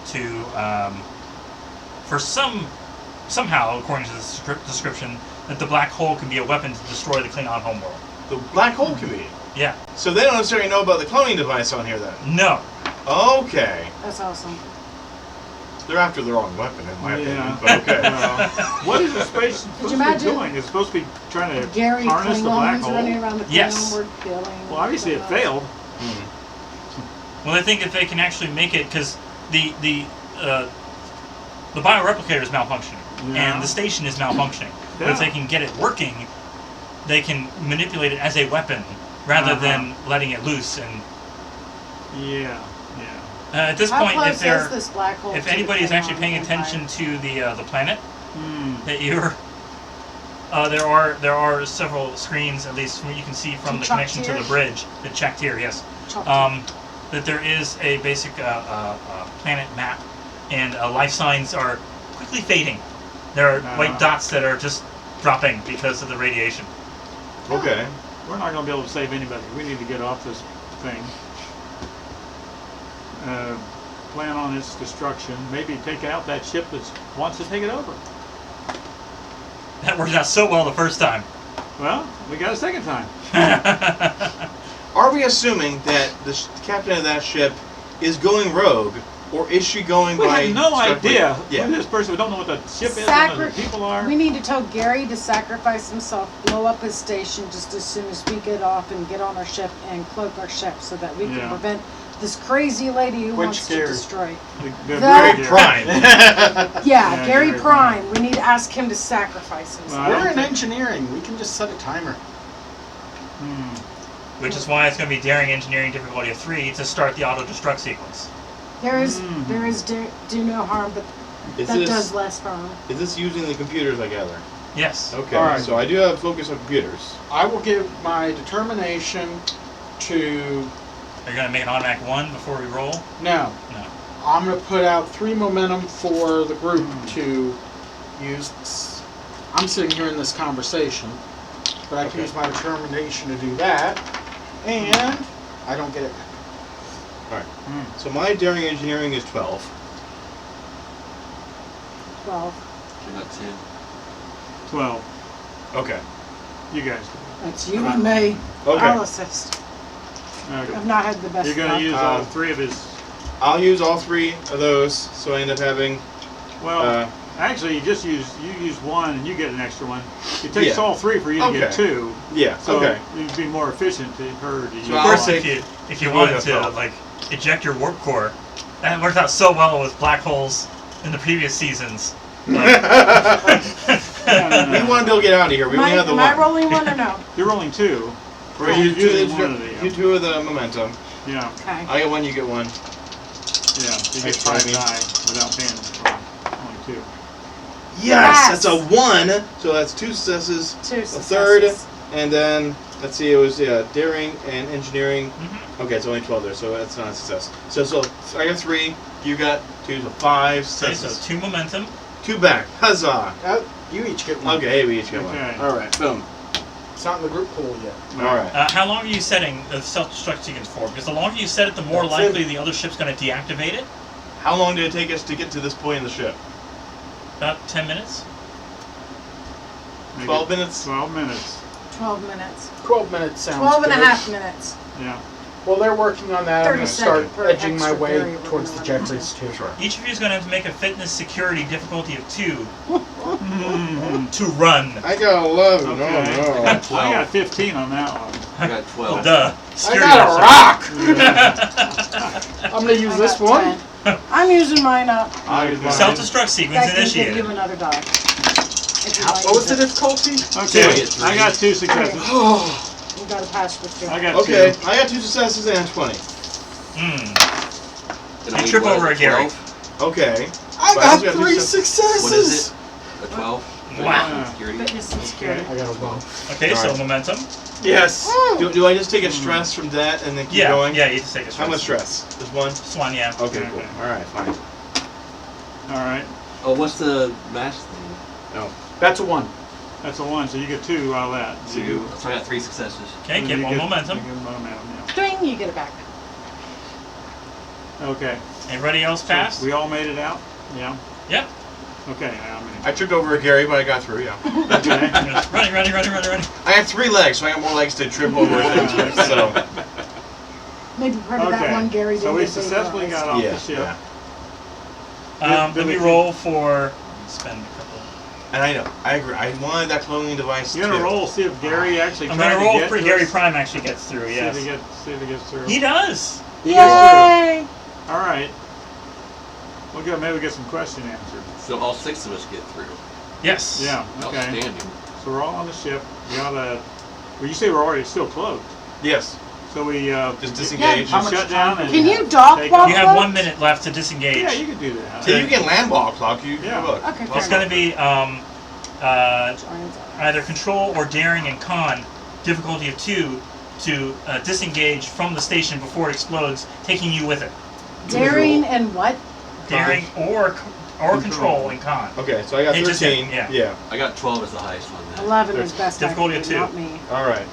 to, for somehow, according to the description, that the black hole can be a weapon to destroy the Klingon homeworld. The black hole committee. Yeah. So they don't necessarily know about the cloning device on here then. No. Okay. That's awesome. They're after the wrong weapon, in my Yeah. opinion. But okay. Well, what is the space supposed to be imagine doing? It's supposed to be trying to Gary harness the black Klingons hole. running around the Yes. Klingon world killing. Well, obviously it failed. Well, I think if they can actually make it, because the bioreplicator is malfunctioning, Yeah. and the station is malfunctioning. But if Yeah. they can get it working, they can manipulate it as a weapon rather than letting it loose. And Yeah. at this How point, close if they're is this black hole? if to the anybody is thing actually on paying Empire? attention to the planet Hmm. that you're, there are several screens, at least you can see from the Chalk connection to tier? the bridge, the checked here, yes. Chalk That there is a basic planet map, and life signs are quickly fading. There are white dots that are just dropping because of the radiation. Okay. We're not going to be able to save anybody. We need to get off this thing. Plan on its destruction. Maybe take out that ship that wants to take it over. That worked out so well the first time. Well, we got a second time. Are we assuming that the captain of that ship is going rogue, or is she going We by have no Starfleet? idea Yeah. who this person. We don't know what the ship is. We don't know who the people are. We need to tell Gary to sacrifice himself, blow up his station just as soon as we get off and get on our ship and cloak our ship so that we Yeah. can prevent this crazy lady who Which wants Gary? to destroy. The That- Gary Prime. Yeah, Yeah, Gary Gary Prime. We need to ask him to sacrifice himself. Well, I We're don't in think- engineering. We can just set a timer. Which is why it's going to be daring engineering difficulty of 3 to start the auto-destruct sequence. There is do no harm, but Is that this does less harm. is this using the computers? I gather. Yes. Okay. All right. So I do have focus on computers. I will give my determination to Are you going to make an automatic 1 before we roll? no. No. I'm going to put out 3 momentum for the group to use. I'm sitting here in this conversation, but I can Okay. use my determination to do that, and I don't get it back. All right. So my daring engineering is 12. 12. I got 10. 12. Okay. You guys. That's you and me. Okay. I'll assist. Okay. I've not had the best You're going to luck. use all 3 of his. I'll use all 3 of those, so I end up having. Well, actually, you use 1 and you get an extra one. It takes Yeah. all 3 for you to get Okay. 2. Yeah. So okay. it'd be more efficient to her to use. So Of I'll course, take- if you we'll wanted go to 12. like eject your warp core, that worked out so well with black holes in the previous seasons. Like, We want to be able to get out of here. We only have the Am I one. rolling one or no? You're rolling 2. We're Well, using using one of the, you 2 of the momentum. Yeah. Okay. I get 1. You get 1. Yeah. You get Thanks, 5 Jamie. die without paying for only 2. Yes, Yes. that's a 1. So that's 2 successes. 2 A successes. third, and then let's see, it was daring and engineering. mhm. Okay, it's only 12 there, so that's not a success. So I got 3. You got 2, so 5 Okay, so successes. 2 momentum. 2 back. Huzzah! You each get 1. Okay, we each get Okay. 1. All right, boom. It's not in the group pool yet. All right. How long are you setting the self-destruct sequence for? Because the longer you set it, the more That's likely the other ship's going to deactivate it. How long did it take us to get to this point in the ship? About 10 minutes. Maybe 12 minutes? 12 minutes. 12 minutes. 12 minutes sounds 12 and a good. half minutes. Yeah. Well, they're working on that. I'm 30 going to start seconds per edging my extra way variable towards the momentum. Jeffries too. Sure. Each of you is going to have to make a fitness security difficulty of 2 Mhm. to run. I got 11. Okay. Oh, no. I got 15 on that one. I got 12. Well, duh. I Security got a officer. rock! I'm going to use I this got one. 10. I'm using mine up. I use mine. Self-destruct sequence That can give you initiated. another die. If you like What was the it. difficulty? Okay. Two. I got 2 successes. You gotta pass with two. I got Okay, 2. I got 2 successes and 20. Hmm. And I You need trip what, over a Gary. 12? Okay. I But I also got got 3 two successes! What is it? A 12? Wow. Security? Fitness and security. I got a 1. Okay, so Alright. momentum. Yes. Do I just take a stress from that and then keep Yeah, going? yeah, you just take a How much stress? Just 1? Swan, yeah. Okay, Okay. cool. All right, fine. All right. Oh, what's the mash thing? That's a 1. That's a 1, so you get 2 out of that. So I got 3 successes. Okay, You get one momentum. You get momentum, Ding, you get it back. yeah. Okay. Anybody else pass? We all made it out? Yeah. Yep. Okay. I mean, I tripped over a Gary, but I got through, yeah. okay. Running. I have 3 legs, so I got more legs to trip over things with, so. Maybe part of that one Gary did. So we that they successfully realized. got off Yeah, the ship. yeah. Let me roll for. Spend a couple. And I know, I agree. I wanted that cloning device You're gonna too. roll, see if Gary actually I'm tried gonna to roll get for to Gary us. Prime actually gets through. Yes. See if he gets through. He does. He gets Yay! through. All right. We'll get maybe get some question answered. So all 6 of us get through. Yes. Yeah. Okay. Outstanding. So we're all on the ship. We got a. Well, you say we're already still cloaked. Yes. So we Just disengage. How much shut down time and Can you dock take while off. You have cloaked? 1 minute left to disengage. Yeah, you can do that. So you can land ball clock. You Yeah. look. Okay, It's fair going to be either control or daring and con, difficulty of 2, to disengage from the station before it explodes, taking you with it. Daring and what? Daring or control and con. Okay, so I got It just hit, 13. yeah. I got 12 as the highest one. Then. 11 is best. Difficulty I of can do, 2. Not me. All right.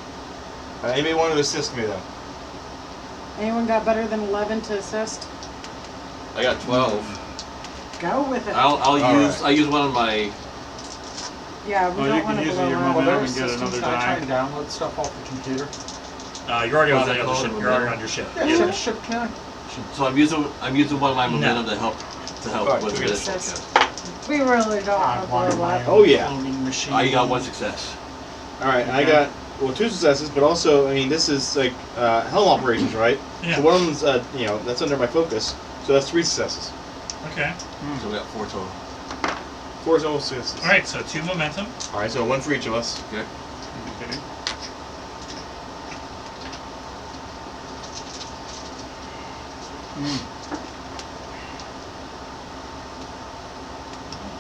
Anybody want to assist me though? Anyone got better than 11 to assist? I got 12. Go with it. I'll use one of my. Yeah, we Oh, you don't can want to use blow your around. Well, momentum their and get systems, another can I try die. and download stuff off the computer? You're already What's on the that other called? ship. You're already on your ship. Yeah, Yeah. ship can I? So I'm using one of my momentum No. to help Alright, with we can this. assist. Okay. We really don't I want to wanted blow my up. Oh, yeah. cloning machine. I got one success. All right, I got 2 successes, but also, I mean, this is like helm operations, right? Yeah. So one of them's, that's under my focus. So that's 3 successes. Okay. So we got 4 total. 4 total successes. All right. So 2 momentum. All right, so 1 for each of us. Okay. Okay.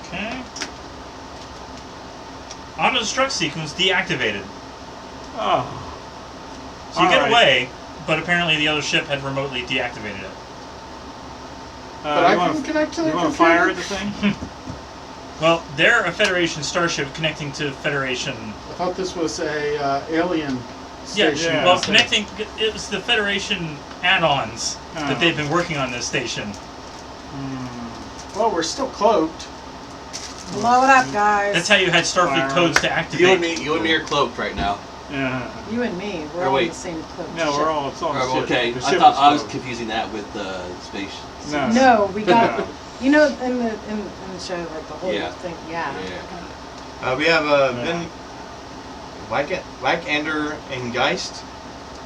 Okay. Auto-destruct sequence deactivated. Oh. So you get Alright. away, but apparently the other ship had remotely deactivated it. But I you can wanna- connect to the You want to computer? fire at the thing? Well, they're a Federation starship connecting to Federation. I thought this was a alien Yeah, station. yeah. well, connecting. It was the Federation add-ons Oh. that they've been working on this station. Well, we're still cloaked. Blow it up, guys. That's how you had Starfleet Fire. codes to activate. You and me are cloaked right now. Yeah. You and me, we're Or all in wait. the same cloak. No, we're all. It's all the ship. Okay, The I ship thought is I was closed. confusing that with the space. No. No, we got. No. You know, in the show, like the whole Yeah. thing. Yeah. Yeah. We have Vin, Black-Ander and Geist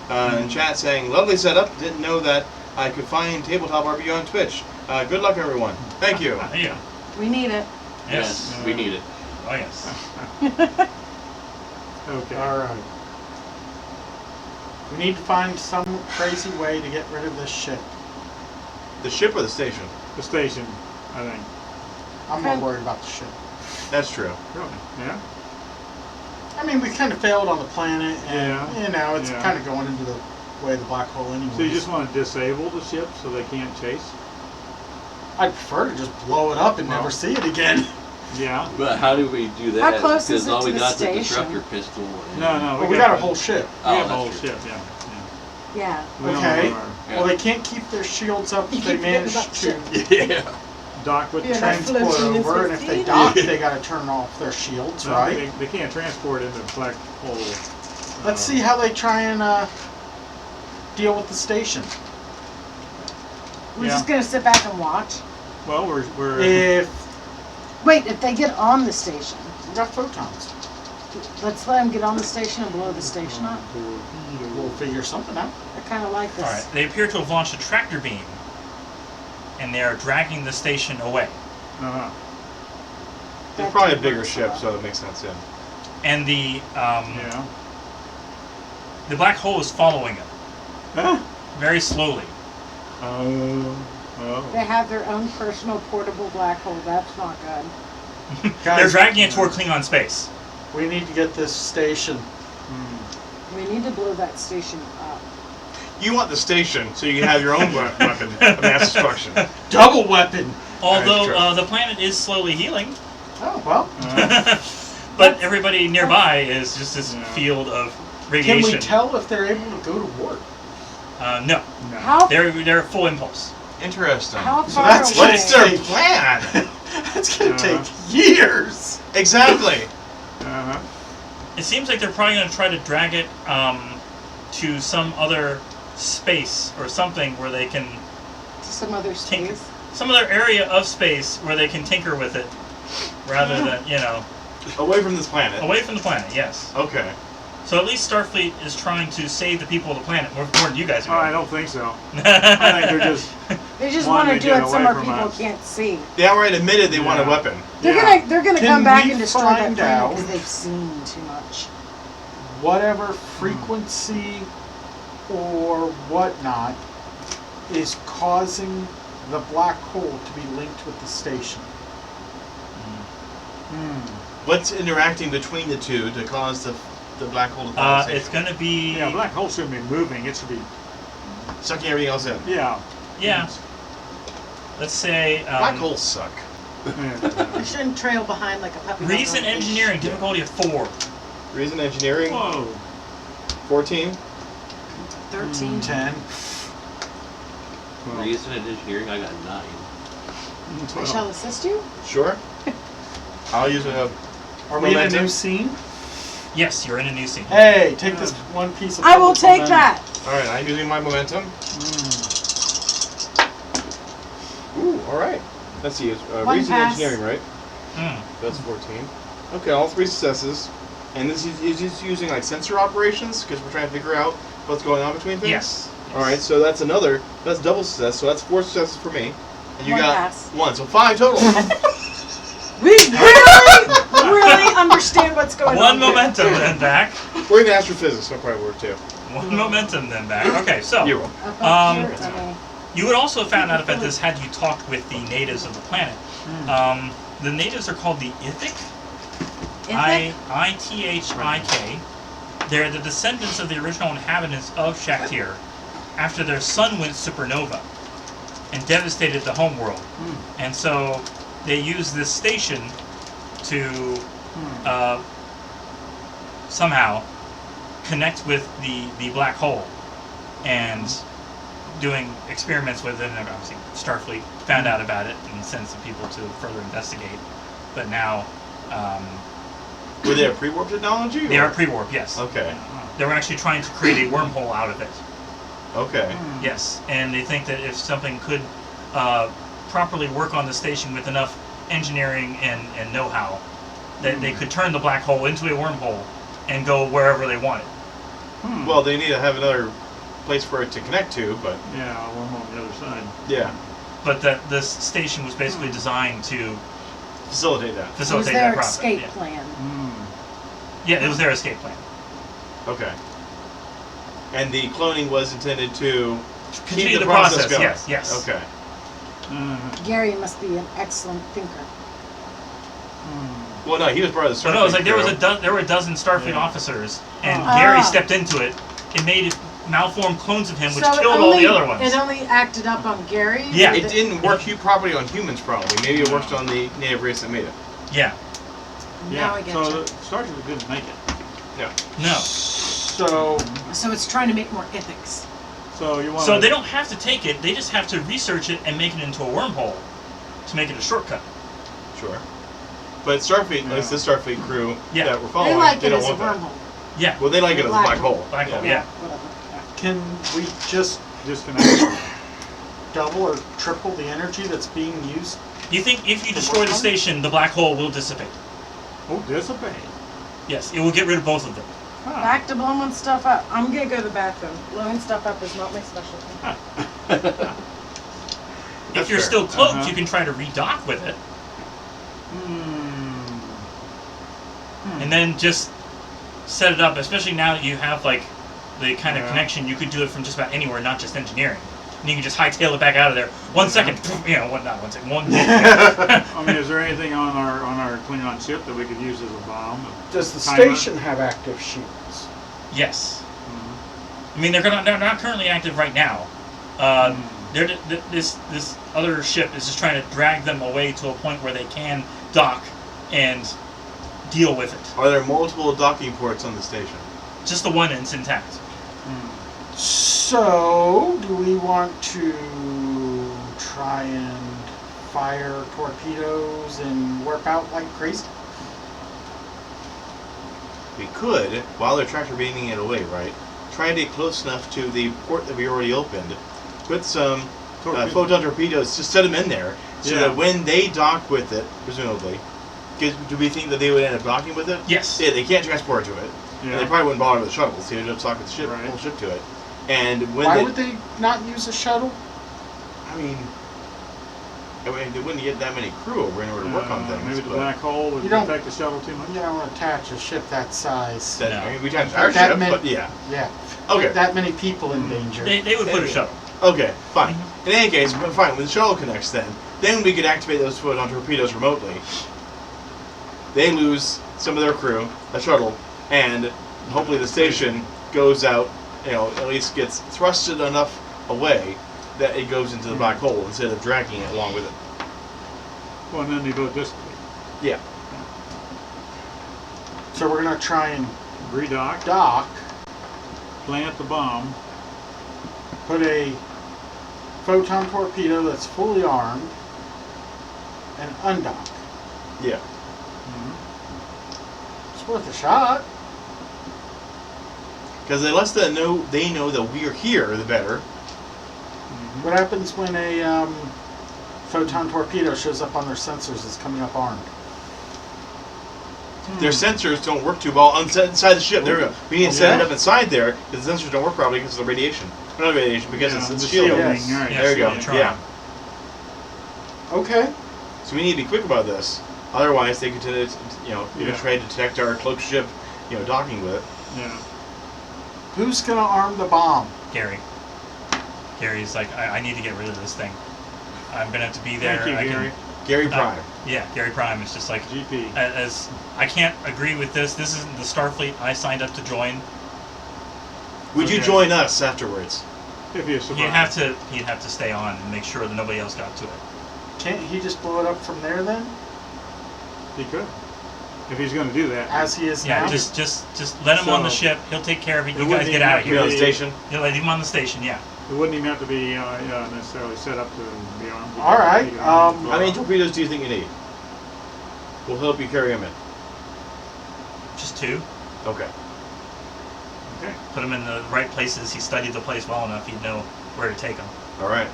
in chat saying, lovely setup. Didn't know that I could find Tabletop RPG on Twitch. Good luck, everyone. Thank you. Yeah. We need it. Yes. We need it. Oh yes. Okay. All right. We need to find some crazy way to get rid of this ship. The ship or the station? The station, I think. I'm not worried about the ship. That's true. Really? Yeah. I mean, we kind of failed on the planet, and Yeah. you know, it's Yeah. kind of going into the way of the black hole anyway. So you just want to disable the ship so they can't chase? I'd prefer to just blow it up and Well. never see it again. Yeah. But how do we do that? How close Because is it all to we the got is the station? disruptor pistol. And No. Well, we got a whole ship. We Oh, have the that's whole true. ship. Yeah. Yeah. We don't Okay. have our Well, they can't keep their shields up You if they keep forgetting manage about to Yeah. dock with Yeah, the that's transport. transport floating over, in and if they 15. dock, they got to turn off their shields, No, right? They can't transport into the black hole. Let's see how they try and deal with the station. We're Yeah. just gonna sit back and watch. Well, we're If Wait, if they get on the station, we got photons, let's let them get on the station and blow the station up. we'll figure something out. I kind of like this. All right. They appear to have launched a tractor beam, and they are dragging the station away. Uh-huh. It's probably a bigger ship, so it makes sense, yeah. And the Yeah. the black hole is following it Ah. very slowly. Oh. They have their own personal portable black hole. That's not good. They're Guys, dragging it toward Klingon space. we need to get this station. We need to blow that station up. You want the station so you can have your own weapon of mass destruction. Double weapon. Although true. the planet is slowly healing, Oh well. but everybody nearby is just this Yeah. field of Can radiation. we tell if they're able to go to work? No, No. How they're full impulse. Interesting. how So far that's away? What's their plan? That's gonna Uh-huh. take years. Exactly. Uh-huh. It seems like they're probably going to try to drag it to some other space or something where they can Some other tinker, space. some other area of space where they can tinker with it, rather than Away from this planet. away from the planet. Yes. Okay. So at least Starfleet is trying to save the people of the planet more than you guys Oh, I are. don't think so. I think they're just. They just Wanting want to to do get it away somewhere from people us. can't see. They outright admitted they want a Yeah. weapon. They're gonna Can come back we and destroy that find planet out- because they've seen too much. Whatever frequency or whatnot is causing the black hole to be linked with the station. What's interacting between the two to cause the black hole to fall? It's going to be... Yeah, black hole shouldn't be moving. It should be. Sucking everything else in. Yeah. Yeah. Let's say... Black holes suck. It shouldn't trail behind like a puppy. Reason engineering, difficulty of 4. Reason engineering, Whoa. 14. 13. 10. Reason and engineering, I got 9. I shall assist you. Sure. I'll use a. Are we in a momentum. new scene? Yes, you're in a new scene. Hey, take this one piece of I will public take momentum. that. All right, I'm using my momentum. Ooh, all right. Let's see. It's One reason pass. engineering, right? That's 14. Okay, all 3 successes. And this is just using like sensor operations because we're trying to figure out what's going on between things. Yes. All right, so that's double success. So that's 4 successes for me. And you One got pass. 1, so 5 total. We really understand what's going on. One here. momentum then back. Or even astrophysics will probably work too. One momentum then back. Okay, so... You roll. Up up here, Um, it's okay. You would also have found out about this had you talked with the natives of the planet. The natives are called the Ithic. I-T-H-I-K. They're the descendants of the original inhabitants of Shaktir after their sun went supernova and devastated the homeworld. And so they used this station to somehow connect with the black hole and doing experiments with it, and obviously Starfleet found out about it and sent some people to further investigate. But now Were they a pre-warp technology? they or- are pre-warp, yes. Okay. They were actually trying to create a wormhole out of it. Okay. Yes, and they think that if something could properly work on the station with enough engineering and know-how, that they could turn the black hole into a wormhole and go wherever they wanted. Well, they need to have another place for it to connect to, but Yeah, one on the other side. yeah, But that this station was basically designed to facilitate that. It was facilitate their that process. escape Yeah. plan. Yeah, it was their escape plan. Okay. And the cloning was intended to Continue keep the the process process, going. yes, yes. Okay. Gary must be an excellent thinker. Well, no, he was part of the So Starfleet no, it's like there crew. there were a dozen Starfleet Yeah. officers, and Ah. Gary stepped into it. It made malformed clones of him, which So it killed all the only- other ones. It only acted up on Gary? Yeah. It didn't work properly on humans, probably. Maybe it worked on the native race that made it. Yeah. Now I get so you. the Starfleet didn't make it. Yeah. No. So, So it's trying to make more ethics. So you want. So they don't have to take it. They just have to research it and make it into a wormhole to make it a shortcut. Sure. But Starfleet, at least this Starfleet crew Yeah. that we're They following, like they it don't as a want that. wormhole. Yeah. Well, they like it as a black hole. Black hole. Yeah. Whatever. can we just disconnect. double or triple the energy that's being used? You think if you destroy the station, the black hole will dissipate? Oh, dissipate. Yes, it will get rid of both of them. Back to blowing stuff up. I'm gonna go to the bathroom. Blowing stuff up is not my specialty. If That's you're fair. still cloaked, Uh-huh. you can try to redock with it, and then just set it up. Especially now that you have like the kind of Yeah. connection, you could do it from just about anywhere, not just engineering. And you can just hightail it back out of there. 1 second, you know, not 1 second, one. I mean, is there anything on our Klingon ship that we could use as a bomb? Does the Timer? station have active shields? Yes. I mean, they're not currently active right now. This other ship is just trying to drag them away to a point where they can dock and deal with it. Are there multiple docking ports on the station? Just the one is intact. So, do we want to try and fire torpedoes and warp out like crazy? We could, while they're tractor beaming it away, right? Try and get close enough to the port that we already opened. Put some photon torpedoes, just set them in there, so that when they dock with it, presumably, because do we think that they would end up docking with it? Yes. Yeah, they can't transport to it. Yeah. And they probably wouldn't bother with the shuttles. They would just dock with the ship, Right. whole ship to it. And when Why they, would they not use a shuttle? I mean, I mean, they wouldn't get that many crew over in order to work on things. Maybe the but black hole would You don't- affect the shuttle too much. You don't attach a ship that size. that, No. I mean, we attached our That ship, meant- but yeah. Yeah. Okay. That many people in danger. They would put a shuttle. Okay, fine. In any case, fine. When the shuttle connects, then we could activate those photon torpedoes remotely. They lose some of their crew, the shuttle, and hopefully the station goes out. At least gets thrusted enough away that it goes into the black hole instead of dragging it along with it. Well, and then they go this way. Yeah. So we're gonna try and Redock, dock, plant the bomb. put a photon torpedo that's fully armed, and undock. Yeah. It's worth a shot. Because the less that they know that we are here, the better. What happens when a photon torpedo shows up on their sensors that's coming up armed? Their sensors don't work too well inside the ship. There we go. We need to set it Yeah. up inside there because the sensors don't work properly because of the radiation. Not radiation, because it's the shielding. shielding, Yes. right. There you go. Tron. Yeah. Okay. So we need to be quick about this. Otherwise, they could, Yeah. try to detect our cloaked ship, docking with it. Yeah. Who's gonna arm the bomb? Gary. Gary's like, I need to get rid of this thing. I'm gonna have to be there. Thank you, I Gary. Gary Prime. Yeah, Gary Prime is just like, GP. as I can't agree with this. This isn't the Starfleet I signed up to join. Would you Okay. join us afterwards? If you survive. He'd have to stay on and make sure that nobody else got to it. Can't he just blow it up from there then? He could. If he's going to do that. As he is Yeah, now? just let him on the So- ship. He'll take care of it. It You wouldn't guys get even out have of to Be here. on the station? You'll let him on the station. Yeah. It wouldn't even have to be necessarily set up to be armed. All right, He could arm How many it. torpedoes do you think you need? We'll help you carry them in. Just two. Okay. Okay. Put him in the right places. He studied the place well enough. He'd know where to take them. All right.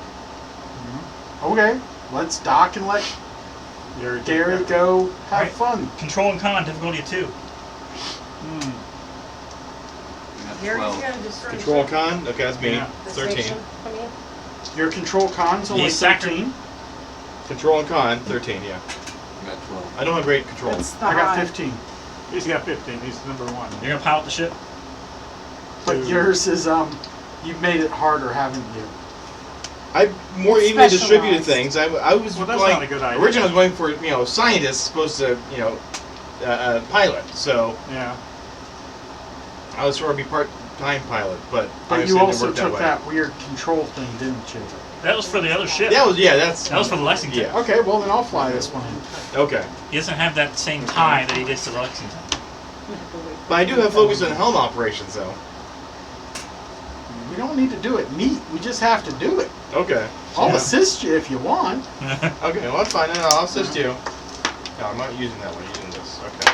Okay, let's dock and let Gary go have Right. fun. Control and con difficulty of 2. Hmm. Gary's 12. gonna destroy Control con. Okay, that's me. Yeah. the 13. station. I mean, Your control con's only He's sacri- 13. Control and con. 13. Yeah. I got 12. I don't have great control. that's the I got high. 15. He's got 15. He's number one. You're gonna pilot the ship. But Two. yours is, you've made it harder, haven't you? I more evenly distributed Specialized. things. I was Well, that's going. not a good idea. Originally, I was going for scientists supposed to pilot. So Yeah. I was sort of be part-time pilot, but But obviously you it didn't also work took way. that weird control thing, didn't you? That was for the other ship. That was for the Lexington. Yeah. Okay, well then I'll fly this one in. Okay. He doesn't have that same tie that he did to the Lexington. But I do have focus on helm operations, though. We don't need to do it neat. We just have to do it. Okay. I'll Yeah. assist you if you want. Okay, well, that's fine. I'll assist you. No, I'm not using that one. I'm using this. Okay.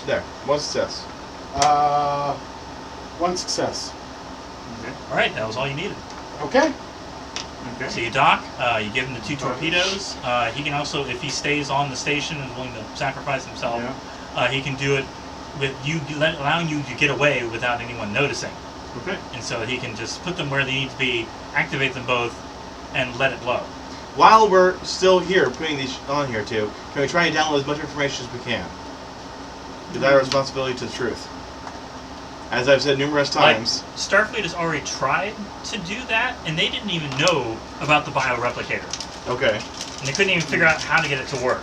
There. One success. One success. Okay. All right, that was all you needed. Okay. Okay. So you dock. You give him the 2 torpedoes. He can also, if he stays on the station and is willing to sacrifice himself, he can do it with you allowing you to get away without anyone noticing. Okay. And so he can just put them where they need to be, activate them both, and let it blow. While we're still here, putting these on here too, can we try and download as much information as we can? Because I have a responsibility to the truth. As I've said numerous times. Like, Starfleet has already tried to do that, and they didn't even know about the bioreplicator. Okay. And they couldn't even figure out how to get it to work.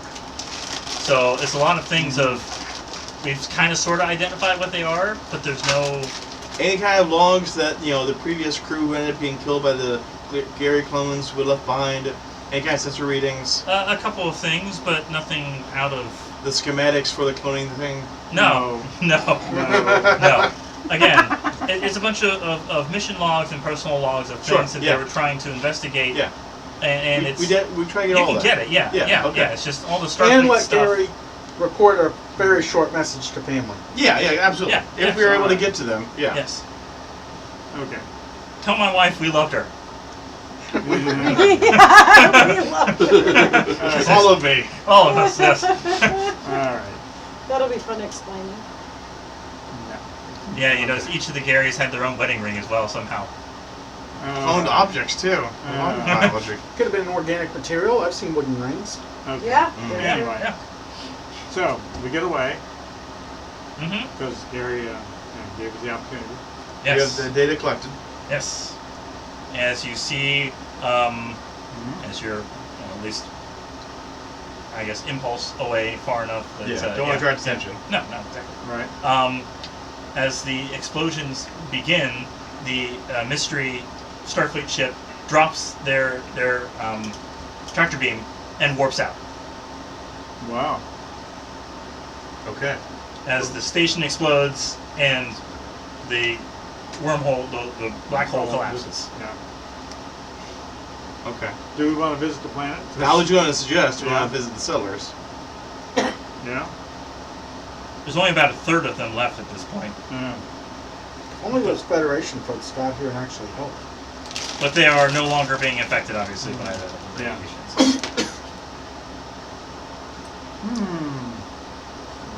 So it's a lot of things of, we've kind of sort of identified what they are, but there's no... Any kind of logs that, the previous crew who ended up being killed by the Gary clones were left behind? Any kind of sensor readings? A couple of things, but nothing out of... The schematics for the cloning thing? No. No. Again, it's a bunch of mission logs and personal logs of Sure, things that yeah. they were trying to investigate. Yeah. And we try to get you all can that. get it, yeah. Yeah, okay. It's just all the Starfleet And let stuff. Gary record a very short message to family. Yeah, absolutely. Yeah, if we were able to absolutely. get to them, yeah. Yes. Okay. Tell my wife we loved her. Yeah, we love it. All of me. All of us, yes. All right. That'll be fun explaining. Yeah, each of the Garys had their own wedding ring as well somehow. Cloned objects too. A lot of biology. Could have been organic material. I've seen wooden rings. Okay. Yeah. Anyway, Yeah. so we get away Mm-hmm. because Gary gave us the opportunity. You have Yes. the data collected. Yes. As you see, as you're at least, I guess, impulse away far enough that Don't want to attract attention. No, not exactly. Right. As the explosions begin, the mystery Starfleet ship drops their tractor beam and warps out. Wow. Okay. As the station explodes and the wormhole, the black hole collapses. Yeah. Okay. Do we want to visit the planet? Now what you want to suggest? We Yeah. want to visit the settlers. Yeah. There's only about a third of them left at this point, Yeah. Only those Federation folks got here and actually helped. but they are no longer being affected, obviously, by the Yeah. radiation.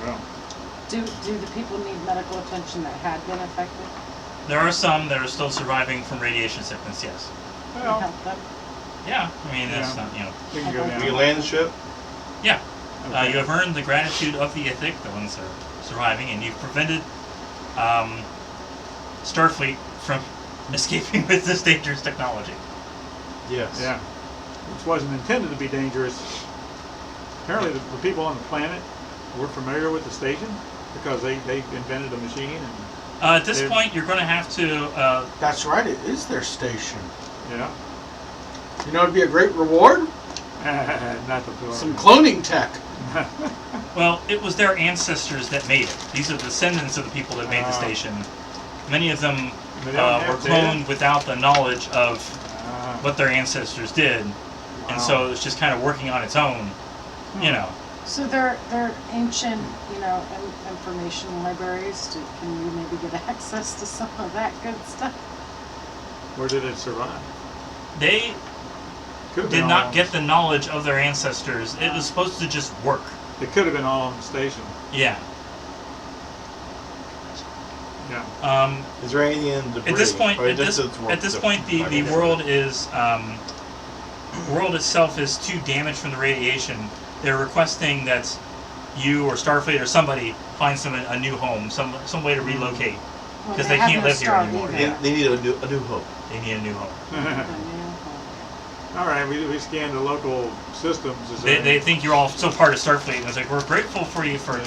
Well. Do the people need medical attention that had been affected? There are some that are still surviving from radiation sickness. Yes. Can we Well. help them? Yeah. I mean, that's Yeah. not We can go Okay. down. We can land the ship. Yeah. Okay. You have earned the gratitude of the Ithic, the ones that are surviving, and you've prevented Starfleet from escaping with this dangerous technology. Yes. Yeah. Which wasn't intended to be dangerous. Apparently, the people on the planet were familiar with the station because they invented a machine At this They're- point, you're going to have to. That's right. It is their station. and You know, it'd be a great reward. not the Some cloning tech. Well, it was their ancestors that made it. These are the descendants of the people that made the Ah. station. Many of them They don't were have data? cloned without the knowledge of Ah. what their ancestors did, and so it's just kind of working on its own. You know. So they're ancient, information libraries. Can you maybe get access to some of that good stuff? Where did it survive? They Could have been did all not on- get the knowledge of their ancestors. It was supposed to just work. It could have been all on the station. Yeah. Yeah. Is there anything in the debris? At this point, Or at just this point, the world is world itself is too damaged from the radiation. They're requesting that you or Starfleet or somebody finds them a new home, some way to relocate, Well, because they have can't no live here star anymore. either. They need a new hope. They need a new home. All right. We scanned the local systems. Is They, there they any- think you're all still part of Starfleet, and it's like, we're grateful for you for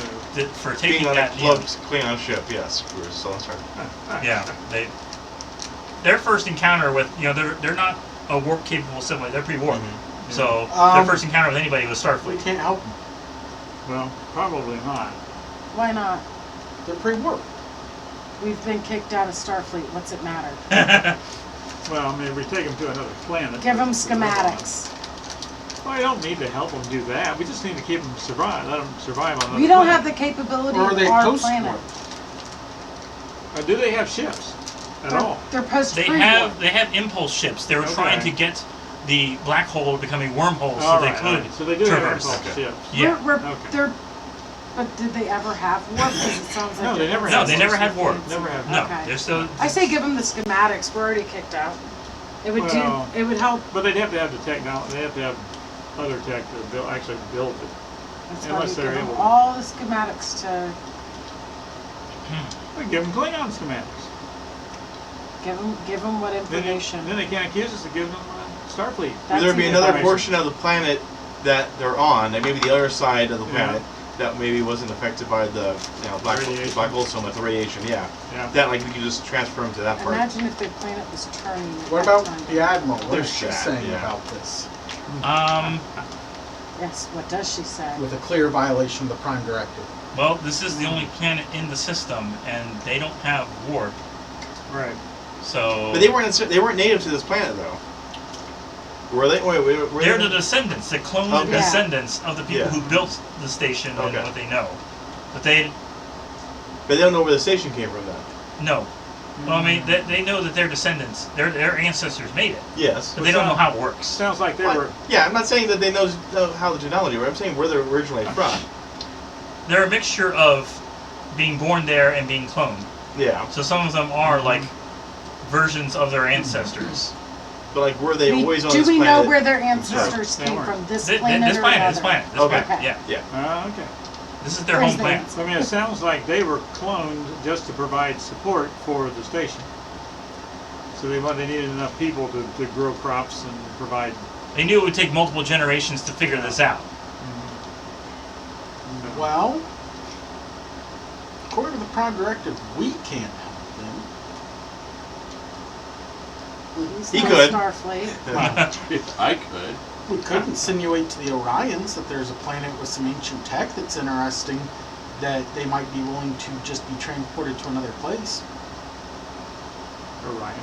taking Being on a that. You know, club Klingon ship, yes. We were still on Star. yeah, their first encounter with they're not a warp capable simulator. They're pre-warp, Mhm. so their Um, first encounter with anybody was We Starfleet. can't help them. Well, probably not. Why not? They're pre-warp. We've been kicked out of Starfleet. What's it matter? Well, I mean, we take them to another planet. Give them to live on. schematics. Well, I don't need to help them do that. We just need to keep them survive. Let them survive on another We don't planet. have the capability Or are of they our post-warp? planet. Do they have ships at all? They're post They have impulse ships. They were trying to get the black hole to become a wormhole, so All they right, all could right. So they do have traverse. impulse Okay. ships. Yeah. Okay. But did they ever have warp? 'Cause it sounds like No, they never No, had they never had warp. Never have. No, Okay. they're still. I say give them the schematics. We're already kicked out. It would Well- It would help. But they'd have to have the technology. They have to have other tech to actually build it. That's why Unless we they're give them able to. all the schematics to We give them Klingon schematics. give them what Then information. they can't accuse us of giving them Starfleet. That's Will there be even another information. portion of the planet that they're on, and maybe the other side of the Yeah. planet that maybe wasn't affected by the Radiation. black hole so much, the radiation? Yeah. Yeah. That we could just transfer them to that part. Imagine if the planet was turning. at What that about time. the Admiral? What There's is she that, saying yeah. about this? Yes. What does she say? With a clear violation of the Prime Directive. Well, this is the only planet in the system, and they don't have warp, Right. so. But they weren't native to this planet though. Were they? Wait, were They're they? the descendants, the cloned Okay. descendants of the people Yeah. who built the station and Okay. what they know. But they But they don't know where the station came from then. no. Well, I mean, they know that their descendants, their ancestors made it, Yes. but they don't know how it works. Sounds like they But- were. yeah, I'm not saying that they know how the genealogy works. I'm saying where they're originally from. They're a mixture of being born there and being cloned. Yeah. So some of them are like versions of their ancestors. But like, were they always on Do this we planet? know where their ancestors They came weren't. from? This This planet or planet, another? this planet, this Okay. planet. Yeah, Yeah. Okay. this is their Where's home the planet. answer? I mean, it sounds like they were cloned just to provide support for the station. So they needed enough people to grow crops and provide. They knew it would take multiple generations to figure this out. Well, according to the Prime Directive, we can't help them. He's He not could. Starfleet. I could. We could insinuate to the Orions that there's a planet with some ancient tech that's interesting, that they might be willing to just be transported to another place. Orions.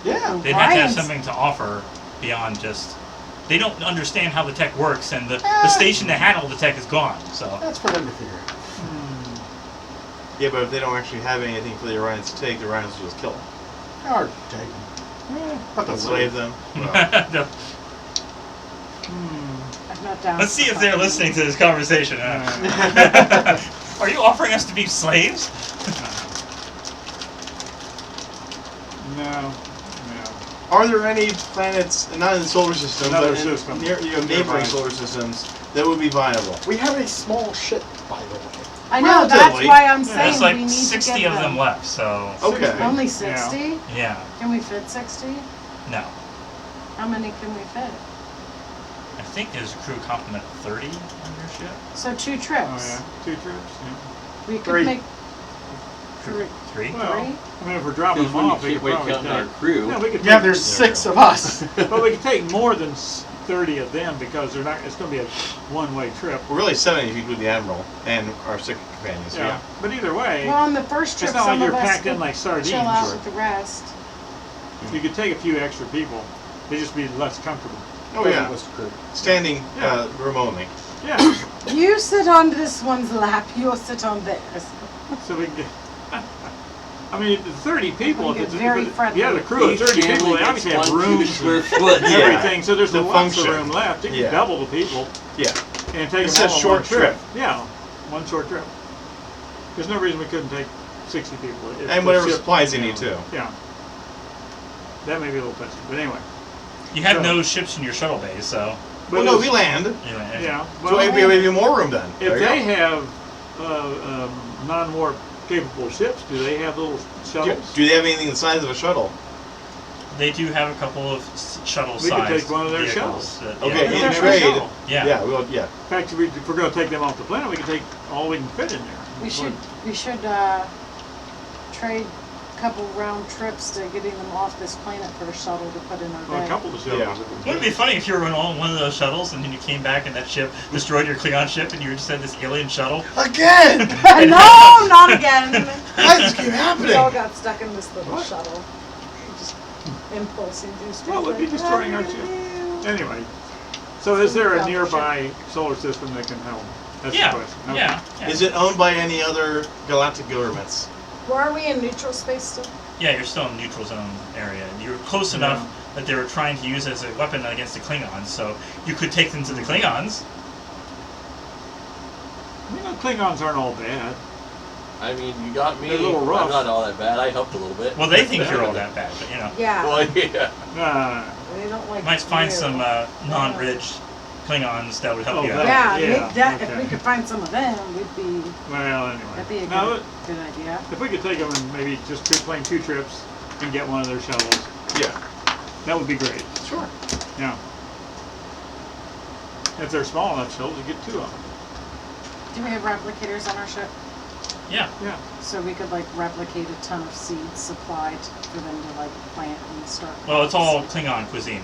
Yeah. They'd have to have Orions. something to offer beyond just. They don't understand how the tech works, and the station that had all the tech is gone. So That's for them to figure out. Yeah, but if they don't actually have anything for the Orions to take, the Orions will just kill them. Or take them. But they'll Enslave live. them. Well, No. I'm not down. Let's see for if they're fucking- listening to this conversation. Are you offering us to be slaves? No. are there any planets, not in the solar system, Another but in system. near, neighboring Nearby. solar systems that would be viable? We have a small ship, by the way. I know, that's Relatively. why I'm saying There's like we need 60 to get of them left, so Okay. Only 60? yeah. Can we fit 60? No. How many can we fit? I think there's a crew complement of 30 on your ship. So 2 Oh trips. yeah, 2 trips. Yeah. We could Three. make 3. Three? Well, Three? I mean, if we're dropping Because them when off, you we keep could probably counting our take. crew, Yeah, we could. Yeah, take- there's 6 of us. But we could take more than 30 of them because they're not. It's going to be a one-way trip. We're really 70 if you include the Admiral and our 6 companions. Yeah. But either way, Well, on the first trip, it's not some like of you're us packed in could like sardines. chill out with the rest. You could take a few extra people. They'd just be less comfortable. Oh yeah, Was crew. standing Yeah. room only. Yeah. You sit on this one's lap, you'll sit on theirs. So we can get. I mean, 30 people. We if get it's- very but- friendly. Yeah, the crew of 30 people. They obviously have rooms square and foot. Yeah. everything. So there's The lots of function. room left. You can Yeah. double the people Yeah. and take It's them a all on short one trip. trip. Yeah, one short trip. There's no reason we couldn't take 60 people. If And the whatever ship- supplies they need too. Yeah. That may be a little touchy, but anyway. You have So- no ships in your shuttle bay, so Well, no, we land. anyway. Yeah. So Well, we have even more room then. if There you they go. have non-warp capable ships, do they have little shuttles? Do they have anything the size of a shuttle? They do have a couple of shuttle We could sized take one of their vehicles shuttles. that- Okay, yeah. But in they're trade. shuttle. Yeah. Yeah, we'll, yeah. In fact, if we're going to take them off the planet, we can take all we can fit in there. We should trade a couple round trips to getting them off this planet for a shuttle to put in our Well, bay. a couple of shuttles. Yeah. if we Wouldn't it be could. funny if you were on one of those shuttles and then you came back and that ship destroyed your Klingon ship and you just had this alien shuttle? Again! No, not again! Why does this keep We all happening? got stuck in this little What? shuttle. Just impulsing through space. Well, we'd be like, destroying our "Ah, ship." you." Anyway, so is there a Fellowship. nearby solar system that can help? That's Yeah. the question. Okay. Yeah. Is it owned by any other galactic governments? Well, are we in neutral space still? Yeah, you're still in the neutral zone area. You're close enough that they were trying to use as a weapon against the Klingons, so you could take them to the Klingons. You know, Klingons aren't all bad. I mean, you got me. They're a little rough. I'm not all that bad. I helped a little bit. Well, they think you're all that bad, but you know. Yeah. Well, yeah. They don't like You might find you. some non-ridged Klingons that would help Oh, you out. Yeah, Yeah, make that, if okay. we could find some of them, we'd be, Well, anyway. that'd be a Now, good idea. if we could take them and maybe just plane 2 trips and get one of their shuttles, Yeah. that would be great. Sure. Yeah. If they're small enough shuttles, you get 2 of them. Do we have replicators on our ship? Yeah. Yeah. So we could like replicate a ton of seeds supplied for them to like plant and start. Well, it's all Klingon cuisine.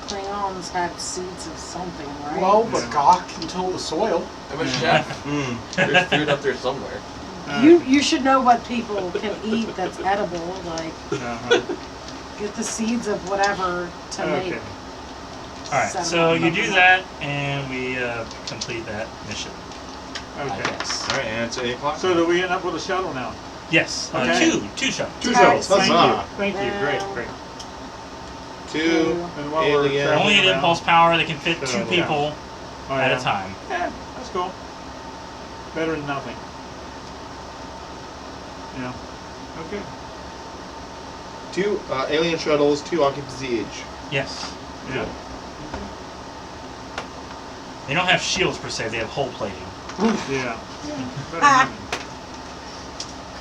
Klingons had seeds of something, right? Well, but Yeah. gawk until the soil. I'm a chef. Mm. There's food up there somewhere. You should know what people can eat that's edible. Like Uh-huh. get the seeds of whatever to Okay. make. Alright, Seven so of you them. do that, and we complete that mission. I Okay. guess. All right, and it's 8 o'clock. So do we end up with a shuttle now? Yes, Okay. two shuttles. Two Alright, shuttles. Thank Huzzah. you. Thank you. Great, great. 2 And while we're alien. traveling Only an around- impulse power. They can fit So, 2 yeah. people Oh, at yeah. a time. Yeah, that's cool. Better than nothing. Yeah. Okay. 2 alien shuttles, 2 occupancy each. Yes. Yeah. They don't have shields per se, they have hull plating. Yeah. Better Ah.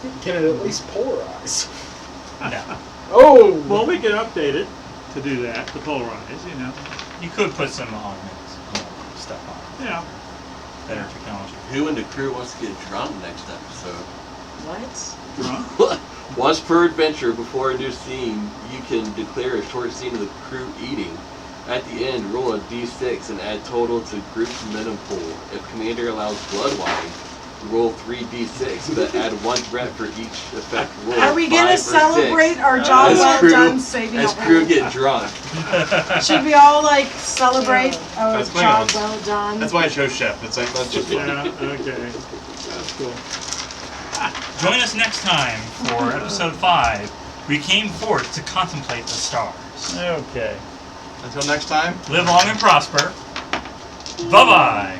than- Can it at least polarize? No. Oh! Well, we could update it to do that, to polarize, you know. You could put some augmented stuff on. Yeah. Better technology. Who in the crew wants to get drunk next episode? What? Drunk. Once per adventure, before a new scene, you can declare a short scene of the crew eating. At the end, roll a d6 and add total to group momentum pool. If commander allows blood wine, roll 3d6, but add 1 threat for each effect roll. Are we 5 gonna or 6. celebrate our job As well crew- done saving As a crew whole- get drunk. Should we all like celebrate our That's job Klingons. well done? That's why I chose chef. That's just Yeah, okay. That's cool. Join us next time for episode 5. We came forth to contemplate the stars. Okay. Until next time. Live long and prosper. Bye-bye.